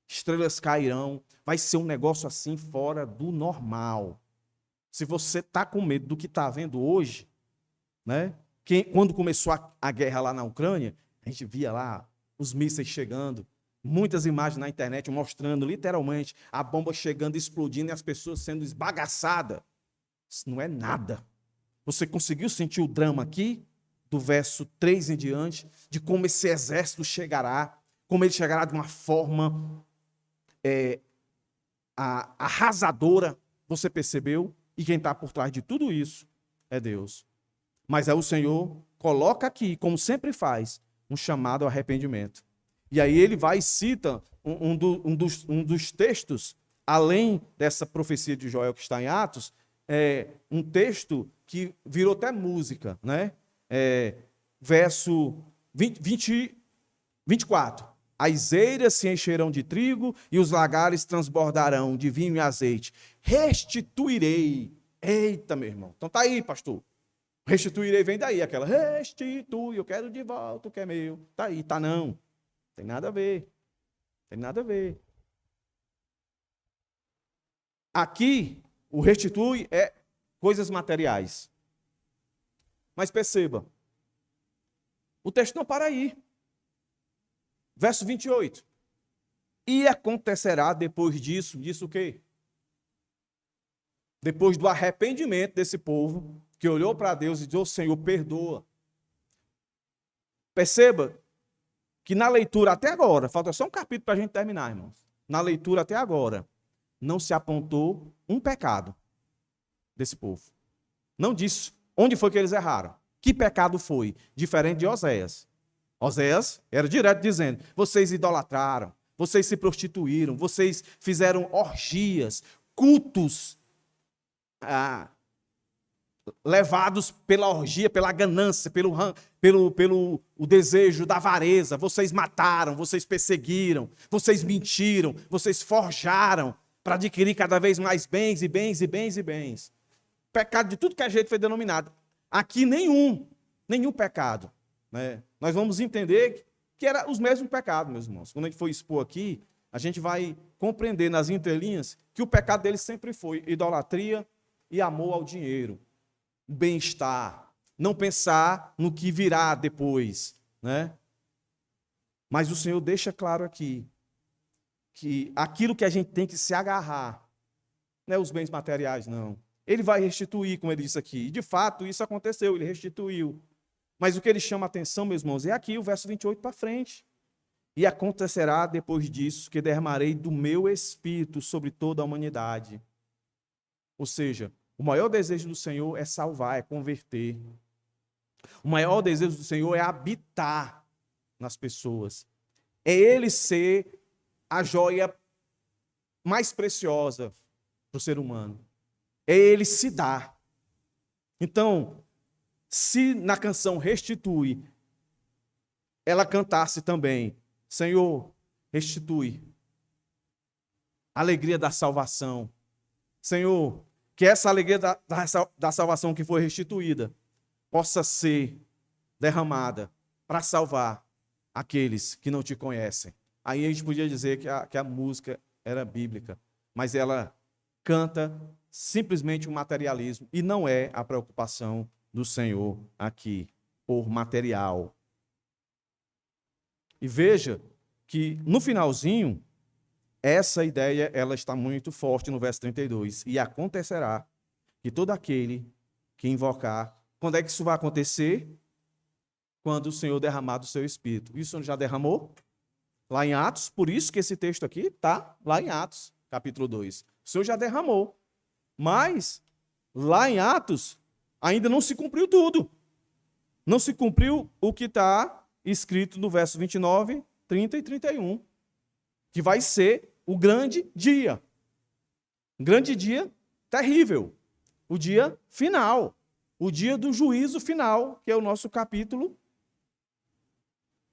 estrelas cairão, vai ser um negócio assim fora do normal. Se você está com medo do que está vendo hoje, né? Quando começou a guerra lá na Ucrânia, a gente via lá os mísseis chegando, muitas imagens na internet mostrando literalmente a bomba chegando, explodindo e as pessoas sendo esbagaçadas. Isso não é nada. Você conseguiu sentir o drama aqui, do verso 3 em diante, de como esse exército chegará, como ele chegará de uma forma arrasadora, você percebeu? E quem está por trás de tudo isso é Deus. Mas aí o Senhor coloca aqui, como sempre faz, um chamado ao arrependimento. E aí ele vai e cita um dos textos, além dessa profecia de Joel que está em Atos, um texto que virou até música, né? Verso 24. As eiras se encherão de trigo e os lagares transbordarão de vinho e azeite. Restituirei. Eita, meu irmão. Então tá aí, pastor. Restituirei vem daí, aquela restitui, eu quero de volta o que é meu. Tá aí, tá não. Tem nada a ver. Tem nada a ver. Aqui, o restitui é coisas materiais. Mas perceba, o texto não para aí. Verso 28. E acontecerá depois disso o quê? Depois do arrependimento desse povo, que olhou para Deus e disse, ô Senhor, perdoa. Perceba que na leitura até agora, falta só um capítulo para a gente terminar, irmãos. Na leitura até agora, não se apontou um pecado desse povo. Não disse onde foi que eles erraram. Que pecado foi? Diferente de Oséias. Oséias era direto dizendo, vocês idolatraram, vocês se prostituíram, vocês fizeram orgias, cultos levados pela orgia, pela ganância, pelo o desejo da avareza. Vocês mataram, vocês perseguiram, vocês mentiram, vocês forjaram para adquirir cada vez mais bens e bens e bens e bens. Pecado de tudo que a gente foi denominado. Aqui nenhum pecado. Né? Nós vamos entender que eram os mesmos pecados, meus irmãos. Quando a gente for expor aqui, a gente vai compreender nas entrelinhas que o pecado deles sempre foi idolatria e amor ao dinheiro. Bem-estar, não pensar no que virá depois, né? Mas o Senhor deixa claro aqui que aquilo que a gente tem que se agarrar não é os bens materiais, não. Ele vai restituir, como ele disse aqui. E de fato, isso aconteceu, ele restituiu. Mas o que ele chama a atenção, meus irmãos, é aqui o verso 28 para frente. E acontecerá depois disso que derramarei do meu espírito sobre toda a humanidade. Ou seja, o maior desejo do Senhor é salvar, é converter. O maior desejo do Senhor é habitar nas pessoas. É ele ser a joia mais preciosa para o ser humano. É ele se dar. Então, se na canção Restitui, ela cantasse também, Senhor, restitui a alegria da salvação. Senhor, que essa alegria da salvação que foi restituída possa ser derramada para salvar aqueles que não te conhecem. Aí a gente podia dizer que a música era bíblica, mas ela canta simplesmente o materialismo e não é a preocupação do Senhor aqui por material. E veja que no finalzinho, essa ideia ela está muito forte no verso 32. E acontecerá que todo aquele que invocar... Quando é que isso vai acontecer? Quando o Senhor derramar do seu Espírito. Isso já derramou? Lá em Atos, por isso que esse texto aqui está lá em Atos, capítulo 2. O Senhor já derramou. Mas, lá em Atos, ainda não se cumpriu tudo. Não se cumpriu o que está escrito no verso 29, 30 e 31. Que vai ser o grande dia. Um grande dia terrível. O dia final. O dia do juízo final, que é o nosso capítulo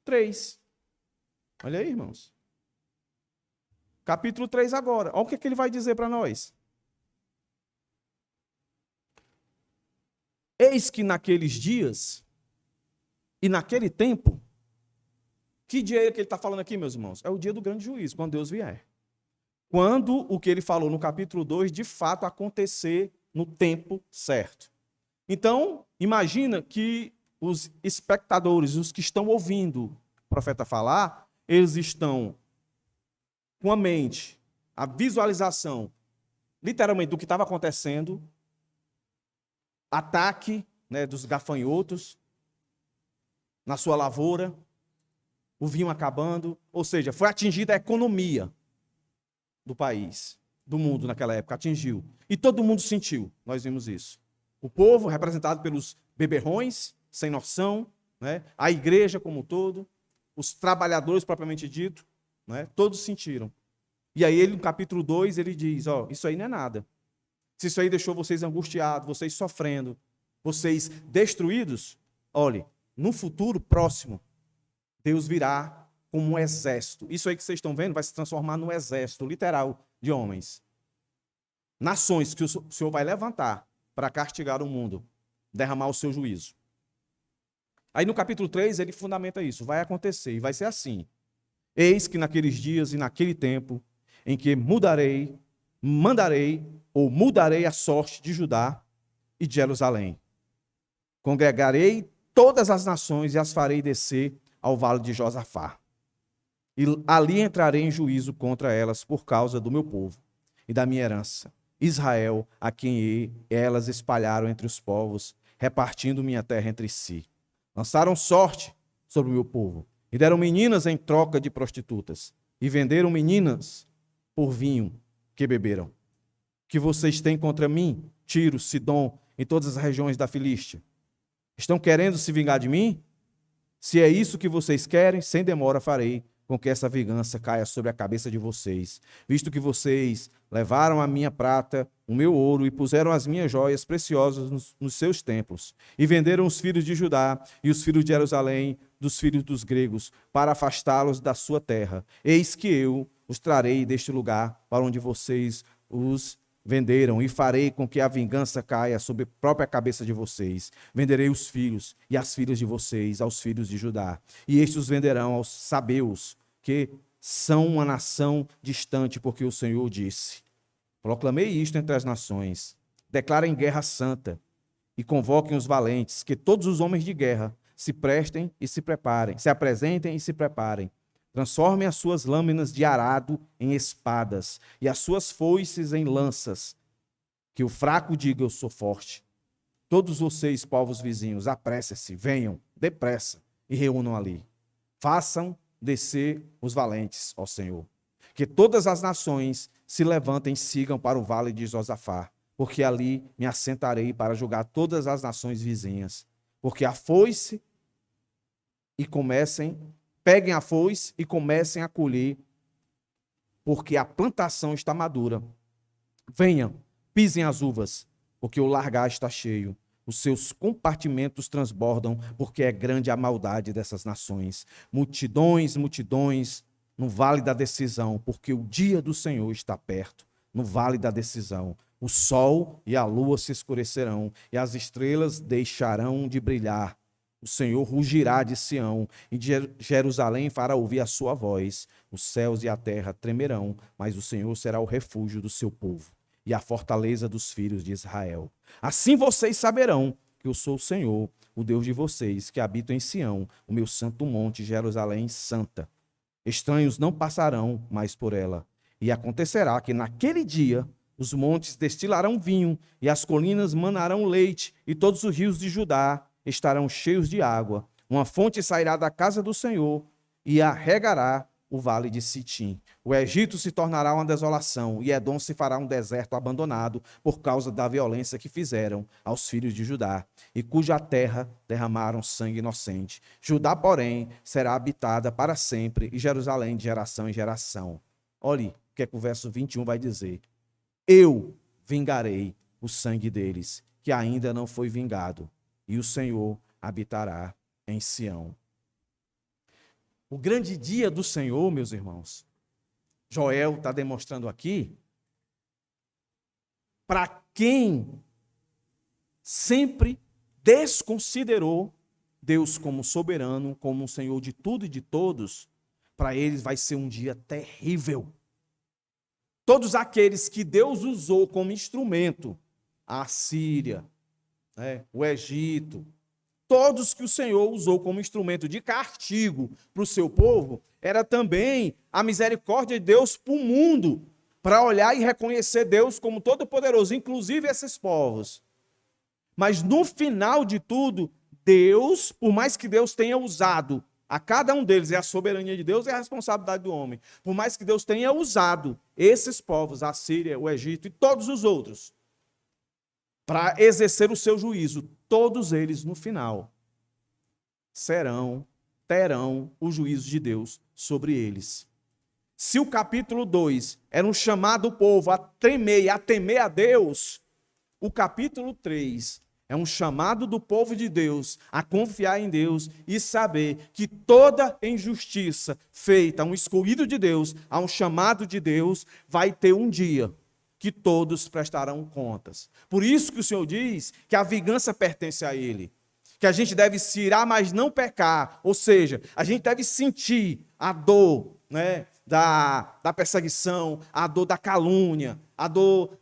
3. Olha aí, irmãos. Capítulo 3 agora. Olha o que ele vai dizer para nós. Eis que naqueles dias e naquele tempo... Que dia é que ele está falando aqui, meus irmãos? É o dia do grande juízo, quando Deus vier. Quando o que ele falou no capítulo 2, de fato, acontecer no tempo certo. Então, imagina que os espectadores, os que estão ouvindo o profeta falar, eles estão com a mente, a visualização, literalmente, do que estava acontecendo, ataque, né, dos gafanhotos na sua lavoura, o vinho acabando, ou seja, foi atingida a economia do país, do mundo naquela época, atingiu. E todo mundo sentiu, nós vimos isso. O povo, representado pelos beberrões, sem noção, né? A igreja como um todo, os trabalhadores propriamente dito, né? Todos sentiram. E aí ele, no capítulo 2, ele diz, ó, isso aí não é nada. Se isso aí deixou vocês angustiados, vocês sofrendo, vocês destruídos, olhe, no futuro próximo, Deus virá como um exército. Isso aí que vocês estão vendo vai se transformar num exército literal de homens. Nações que o Senhor vai levantar para castigar o mundo, derramar o seu juízo. Aí no capítulo 3 ele fundamenta isso. Vai acontecer e vai ser assim. Eis que naqueles dias e naquele tempo em que mudarei a sorte de Judá e de Jerusalém. Congregarei todas as nações e as farei descer ao vale de Josafá. E ali entrarei em juízo contra elas por causa do meu povo e da minha herança, Israel, a quem elas espalharam entre os povos, repartindo minha terra entre si. Lançaram sorte sobre o meu povo e deram meninas em troca de prostitutas e venderam meninas por vinho que beberam. O que vocês têm contra mim, Tiro, Sidom, em todas as regiões da Filístia? Estão querendo se vingar de mim? Se é isso que vocês querem, sem demora farei com que essa vingança caia sobre a cabeça de vocês, visto que vocês levaram a minha prata, o meu ouro, e puseram as minhas joias preciosas nos seus templos, e venderam os filhos de Judá e os filhos de Jerusalém dos filhos dos gregos, para afastá-los da sua terra. Eis que eu os trarei deste lugar para onde vocês os venderam, e farei com que a vingança caia sobre a própria cabeça de vocês. Venderei os filhos e as filhas de vocês aos filhos de Judá, e estes os venderão aos sabeus, que são uma nação distante, porque o Senhor disse. Proclamei isto entre as nações. Declarem guerra santa e convoquem os valentes, que todos os homens de guerra se prestem e se preparem, se apresentem e se preparem. Transformem as suas lâminas de arado em espadas e as suas foices em lanças. Que o fraco diga, eu sou forte. Todos vocês, povos vizinhos, apressem-se, venham, depressa, e reúnam ali. Façam descer os valentes, ó Senhor. Que todas as nações se levantem e sigam para o vale de Josafá, porque ali me assentarei para julgar todas as nações vizinhas. Porque a foice e comecem peguem a foice e comecem a colher, porque a plantação está madura. Venham, pisem as uvas, porque o largar está cheio. Os seus compartimentos transbordam, porque é grande a maldade dessas nações. Multidões, multidões, no vale da decisão, porque o dia do Senhor está perto, no vale da decisão. O sol e a lua se escurecerão, e as estrelas deixarão de brilhar. O Senhor rugirá de Sião, e de Jerusalém fará ouvir a sua voz. Os céus e a terra tremerão, mas o Senhor será o refúgio do seu povo e a fortaleza dos filhos de Israel. Assim vocês saberão que eu sou o Senhor, o Deus de vocês, que habito em Sião, o meu santo monte, Jerusalém santa. Estranhos não passarão mais por ela. E acontecerá que naquele dia os montes destilarão vinho, e as colinas manarão leite, e todos os rios de Judá estarão cheios de água. Uma fonte sairá da casa do Senhor e a regará o vale de Sitim. O Egito se tornará uma desolação, e Edom se fará um deserto abandonado por causa da violência que fizeram aos filhos de Judá, e cuja terra derramaram sangue inocente. Judá, porém, será habitada para sempre, e Jerusalém de geração em geração. Olhe o que é que o verso 21 vai dizer. Eu vingarei o sangue deles, que ainda não foi vingado, e o Senhor habitará em Sião. O grande dia do Senhor, meus irmãos, Joel está demonstrando aqui, para quem sempre desconsiderou Deus como soberano, como um Senhor de tudo e de todos, para eles vai ser um dia terrível. Todos aqueles que Deus usou como instrumento, a Síria, o Egito, todos que o Senhor usou como instrumento de castigo para o seu povo, era também a misericórdia de Deus para o mundo, para olhar e reconhecer Deus como todo-poderoso, inclusive esses povos. Mas no final de tudo, Deus, por mais que Deus tenha usado a cada um deles, é a soberania de Deus e a responsabilidade do homem, por mais que Deus tenha usado esses povos, a Síria, o Egito e todos os outros, para exercer o seu juízo, todos eles, no final, terão o juízo de Deus sobre eles. Se o capítulo 2 era um chamado ao povo a tremer e a temer a Deus, o capítulo 3 é um chamado do povo de Deus a confiar em Deus e saber que toda injustiça feita a um escolhido de Deus, a um chamado de Deus, vai ter um dia que todos prestarão contas. Por isso que o Senhor diz que a vingança pertence a Ele, que a gente deve se irar, mas não pecar, ou seja, a gente deve sentir a dor, da perseguição, a dor da calúnia, a dor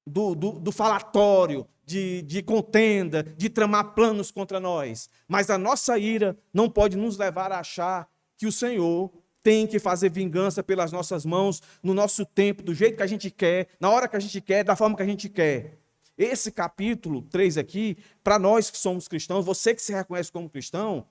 do falatório, de contenda, de tramar planos contra nós. Mas a nossa ira não pode nos levar a achar que o Senhor tem que fazer vingança pelas nossas mãos, no nosso tempo, do jeito que a gente quer, na hora que a gente quer, da forma que a gente quer. Esse capítulo 3 aqui, para nós que somos cristãos, você que se reconhece como cristão,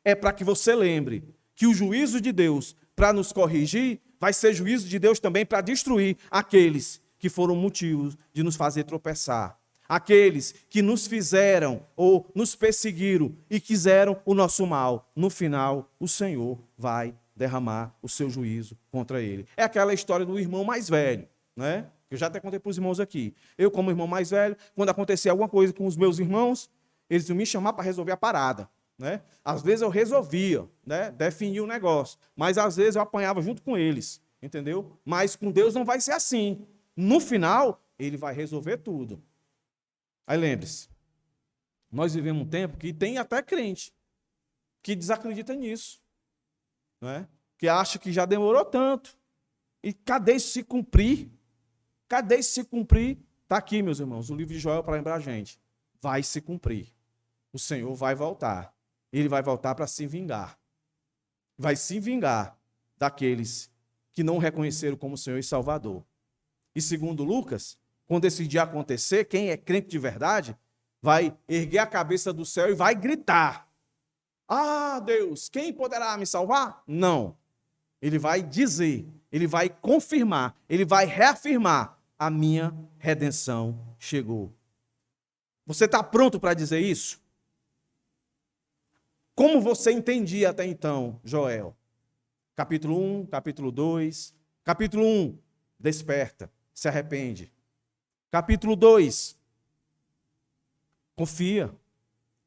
é para que você lembre que o juízo de Deus para nos corrigir vai ser juízo de Deus também para destruir aqueles que foram motivos de nos fazer tropeçar. Aqueles que nos fizeram ou nos perseguiram e quiseram o nosso mal. No final, o Senhor vai derramar o seu juízo contra ele. É aquela história do irmão mais velho, Eu já até contei para os irmãos aqui. Eu, como irmão mais velho, quando acontecia alguma coisa com os meus irmãos, eles iam me chamar para resolver a parada, Às vezes eu resolvia, definia o negócio, mas às vezes eu apanhava junto com eles, entendeu? Mas com Deus não vai ser assim. No final, ele vai resolver tudo. Aí lembre-se, nós vivemos um tempo que tem até crente que desacredita nisso, que acha que já demorou tanto. E cadê isso se cumprir? Cadê isso se cumprir? Está aqui, meus irmãos, o livro de Joel para lembrar a gente. Vai se cumprir. O Senhor vai voltar. Ele vai voltar para se vingar. Vai se vingar daqueles que não o reconheceram como Senhor e Salvador. E segundo Lucas, quando esse dia acontecer, quem é crente de verdade vai erguer a cabeça do céu e vai gritar: ah, Deus, quem poderá me salvar? Não. Ele vai dizer, ele vai confirmar, ele vai reafirmar: a minha redenção chegou. Você está pronto para dizer isso? Como você entendia até então, Joel? Capítulo 1, capítulo 2. Capítulo 1, desperta, se arrepende. Capítulo 2, confia,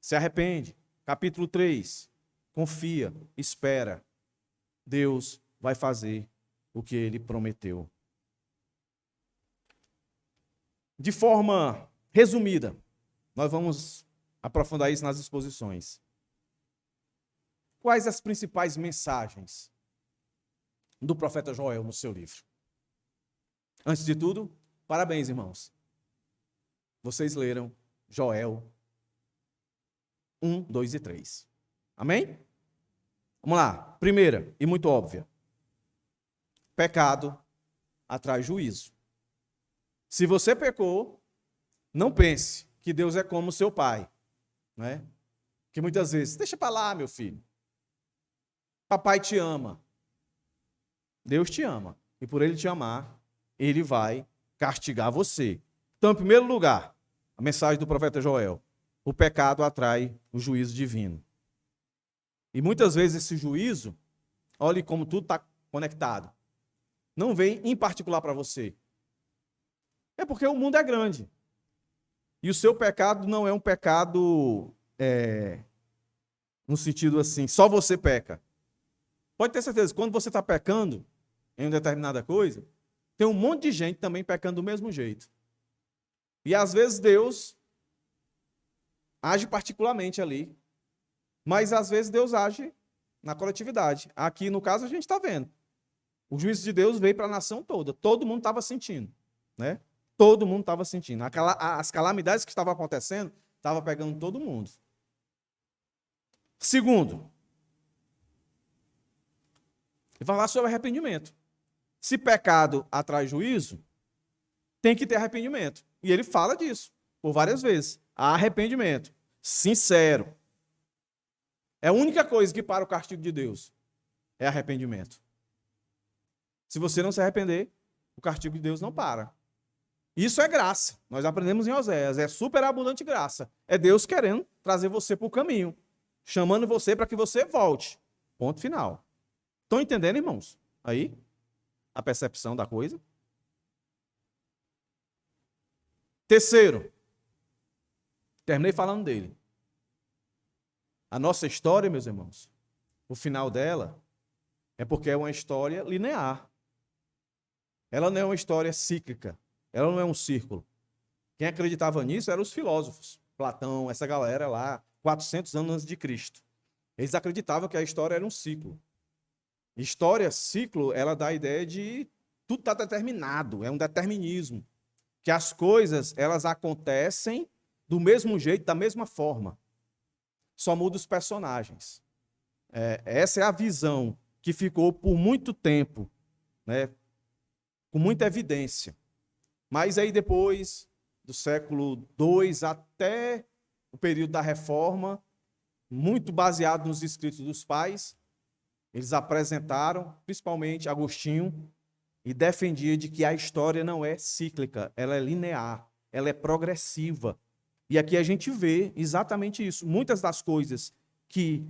se arrepende. Capítulo 3, confia, espera. Deus vai fazer o que ele prometeu. De forma resumida, nós vamos aprofundar isso nas exposições. Quais as principais mensagens do profeta Joel no seu livro? Antes de tudo, parabéns, irmãos. Vocês leram Joel 1, 2 e 3. Amém? Vamos lá. Primeira, e muito óbvia. Pecado atrai juízo. Se você pecou, não pense que Deus é como seu pai, né? Que muitas vezes, deixa para lá, meu filho. Papai te ama. Deus te ama. E por ele te amar, ele vai castigar você. Então, em primeiro lugar, a mensagem do profeta Joel: o pecado atrai o juízo divino. E muitas vezes esse juízo, olhe como tudo está conectado, não vem em particular para você. É porque o mundo é grande. E o seu pecado não é um pecado no sentido assim, só você peca. Pode ter certeza, quando você está pecando em uma determinada coisa, tem um monte de gente também pecando do mesmo jeito. E às vezes Deus age particularmente ali, mas às vezes Deus age na coletividade. Aqui, no caso, a gente está vendo. O juízo de Deus veio para a nação toda. Todo mundo estava sentindo, né? Todo mundo estava sentindo. As calamidades que estavam acontecendo estavam pegando todo mundo. Segundo, ele vai falar sobre arrependimento. Se pecado atrai juízo, tem que ter arrependimento. E ele fala disso por várias vezes. Há arrependimento sincero. É a única coisa que para o castigo de Deus. É arrependimento. Se você não se arrepender, o castigo de Deus não para. Isso é graça. Nós aprendemos em Oséias. É superabundante graça. É Deus querendo trazer você para o caminho. Chamando você para que você volte. Ponto final. Estão entendendo, irmãos? Aí, a percepção da coisa. Terceiro, terminei falando dele. A nossa história, meus irmãos, o final dela é porque é uma história linear. Ela não é uma história cíclica. Ela não é um círculo. Quem acreditava nisso eram os filósofos. Platão, essa galera lá, 400 anos antes de Cristo. Eles acreditavam que a história era um ciclo. História, ciclo, ela dá a ideia de tudo está determinado, é um determinismo. Que as coisas, elas acontecem do mesmo jeito, da mesma forma. Só muda os personagens. Essa é a visão que ficou por muito tempo, né, com muita evidência. Mas aí depois, do século II até o período da Reforma, muito baseado nos escritos dos pais, eles apresentaram, principalmente Agostinho, e defendia de que a história não é cíclica, ela é linear, ela é progressiva. E aqui a gente vê exatamente isso. Muitas das coisas que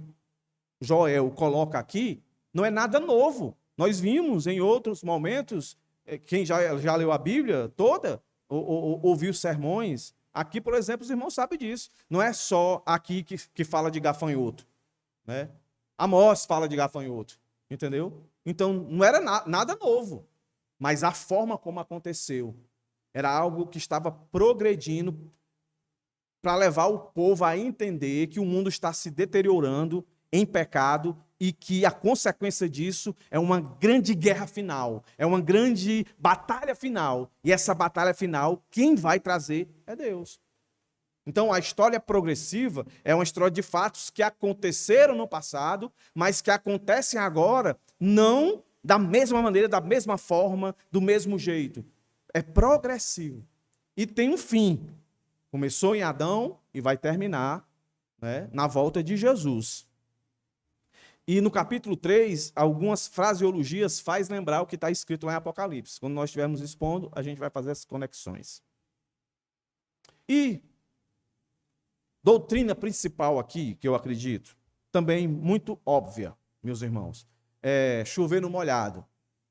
Joel coloca aqui não é nada novo. Nós vimos em outros momentos, quem já leu a Bíblia toda, ou ouviu sermões, aqui, por exemplo, os irmãos sabem disso. Não é só aqui que fala de gafanhoto, né? Amós fala de gafanhoto, entendeu? Então, não era nada novo, mas a forma como aconteceu era algo que estava progredindo para levar o povo a entender que o mundo está se deteriorando em pecado e que a consequência disso é uma grande guerra final, é uma grande batalha final. E essa batalha final, quem vai trazer é Deus. Então, a história progressiva é uma história de fatos que aconteceram no passado, mas que acontecem agora não da mesma maneira, da mesma forma, do mesmo jeito. É progressivo. E tem um fim. Começou em Adão e vai terminar, né, na volta de Jesus. E no capítulo 3, algumas fraseologias faz lembrar o que está escrito lá em Apocalipse. Quando nós estivermos expondo, a gente vai fazer essas conexões. E doutrina principal aqui, que eu acredito, também muito óbvia, meus irmãos. Chover no molhado.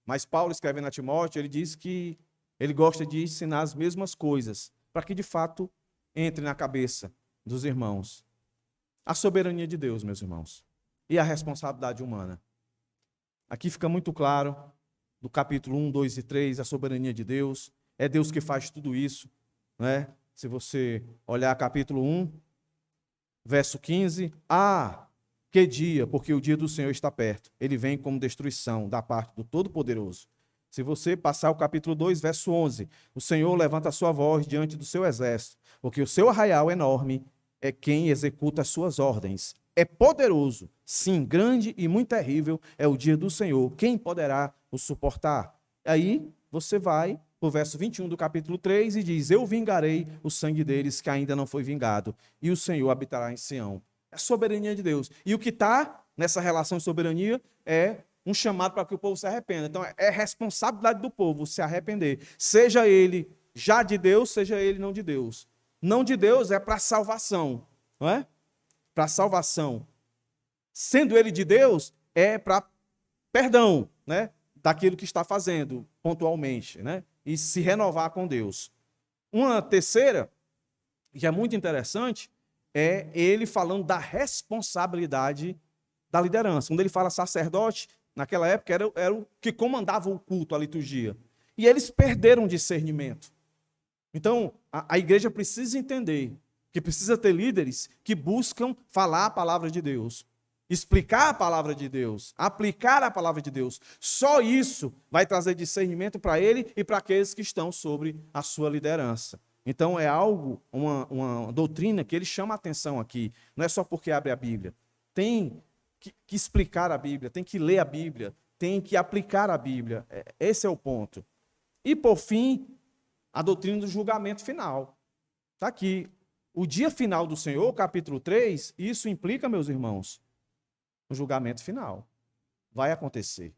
Mas Paulo, escrevendo a Timóteo, ele diz que ele gosta de ensinar as mesmas coisas, para que de fato entre na cabeça dos irmãos a soberania de Deus, meus irmãos, e a responsabilidade humana. Aqui fica muito claro, do capítulo 1, 2 e 3, a soberania de Deus. É Deus que faz tudo isso, né? Se você olhar capítulo 1, verso 15, que dia, porque o dia do Senhor está perto. Ele vem como destruição da parte do Todo-Poderoso. Se você passar o capítulo 2, verso 11, o Senhor levanta a sua voz diante do seu exército, porque o seu arraial enorme é quem executa as suas ordens. É poderoso, sim, grande e muito terrível é o dia do Senhor. Quem poderá o suportar? Aí você vai para o verso 21 do capítulo 3 e diz: eu vingarei o sangue deles que ainda não foi vingado, e o Senhor habitará em Sião. É a soberania de Deus. E o que está nessa relação de soberania é um chamado para que o povo se arrependa. Então, é responsabilidade do povo se arrepender. Seja ele já de Deus, seja ele não de Deus. Não de Deus é para salvação, não é? Para salvação. Sendo ele de Deus, é para perdão, né? Daquilo que está fazendo pontualmente, né? E se renovar com Deus. Uma terceira, que é muito interessante, é ele falando da responsabilidade da liderança. Quando ele fala sacerdote, naquela época era o que comandava o culto, a liturgia. E eles perderam o discernimento. Então, a igreja precisa entender que precisa ter líderes que buscam falar a palavra de Deus, explicar a palavra de Deus, aplicar a palavra de Deus. Só isso vai trazer discernimento para ele e para aqueles que estão sobre a sua liderança. Então, é algo, uma doutrina que ele chama a atenção aqui. Não é só porque abre a Bíblia. Tem que explicar a Bíblia, tem que ler a Bíblia, tem que aplicar a Bíblia. Esse é o ponto. E, por fim, a doutrina do julgamento final. Está aqui. O dia final do Senhor, capítulo 3, isso implica, meus irmãos, o julgamento final. Vai acontecer.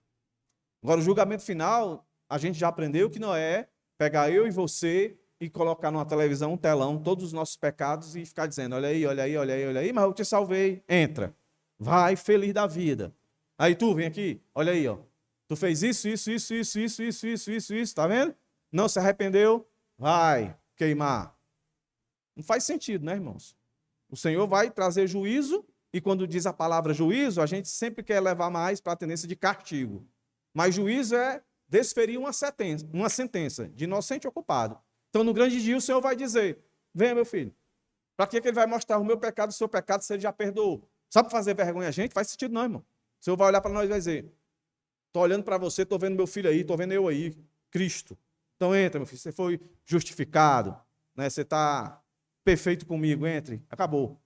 Agora, o julgamento final, a gente já aprendeu que não é pegar eu e você e colocar numa televisão um telão todos os nossos pecados e ficar dizendo: olha aí, olha aí, olha aí, olha aí, mas eu te salvei. Entra. Vai feliz da vida. Aí tu, vem aqui, olha aí, ó. Tu fez isso, tá vendo? Não se arrependeu, vai queimar. Não faz sentido, né, irmãos? O Senhor vai trazer juízo, e quando diz a palavra juízo, a gente sempre quer levar mais para a tendência de castigo. Mas juízo é desferir uma sentença de inocente ou culpado. Então, no grande dia, o Senhor vai dizer: venha, meu filho. Para que ele vai mostrar o meu pecado, o seu pecado, se ele já perdoou? Só para fazer vergonha a gente? Faz sentido não, irmão. O Senhor vai olhar para nós e vai dizer: estou olhando para você, estou vendo meu filho aí, estou vendo eu aí, Cristo. Então entra, meu filho, você foi justificado, né? Você está perfeito comigo, entre, acabou.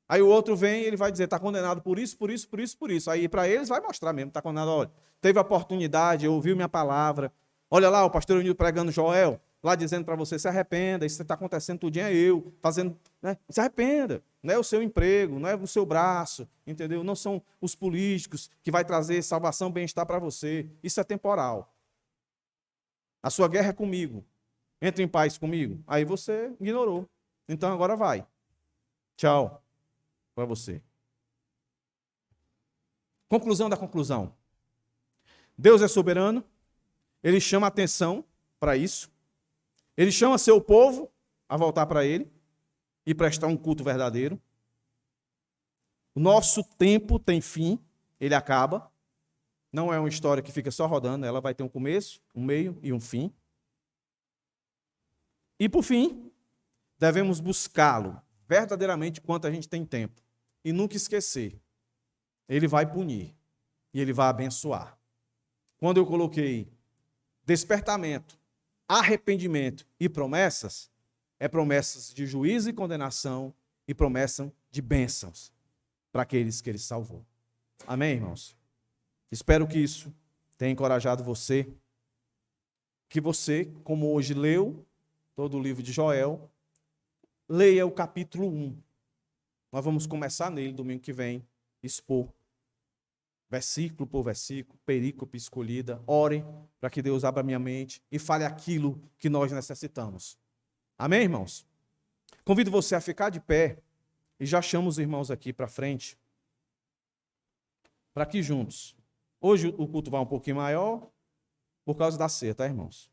Aí o outro vem e ele vai dizer: está condenado por isso, por isso, por isso, por isso. Aí para eles vai mostrar mesmo, está condenado, olha, teve a oportunidade, ouviu minha palavra. Olha lá, o pastor Eunildo pregando Joel, lá dizendo para você: se arrependa, isso que está acontecendo tudinho é eu, fazendo, né? Se arrependa, não é o seu emprego, não é o seu braço, entendeu? Não são os políticos que vai trazer salvação, bem-estar para você, isso é temporal. A sua guerra é comigo, entre em paz comigo. Aí você ignorou, então agora vai, tchau para você. Conclusão da conclusão. Deus é soberano, ele chama atenção para isso, ele chama seu povo a voltar para ele e prestar um culto verdadeiro. O nosso tempo tem fim, ele acaba. Não é uma história que fica só rodando, ela vai ter um começo, um meio e um fim. E por fim, devemos buscá-lo verdadeiramente enquanto a gente tem tempo. E nunca esquecer, ele vai punir e ele vai abençoar. Quando eu coloquei despertamento, arrependimento e promessas, é promessas de juízo e condenação e promessas de bênçãos para aqueles que ele salvou. Amém, irmãos? Espero que isso tenha encorajado você, que você, como hoje leu todo o livro de Joel, leia o capítulo 1. Nós vamos começar nele domingo que vem, expor versículo por versículo, perícope escolhida. Ore para que Deus abra minha mente e fale aquilo que nós necessitamos. Amém, irmãos? Convido você a ficar de pé e já chamo os irmãos aqui para frente. para que juntos. Hoje o culto vai um pouquinho maior por causa da ceia, tá, irmãos?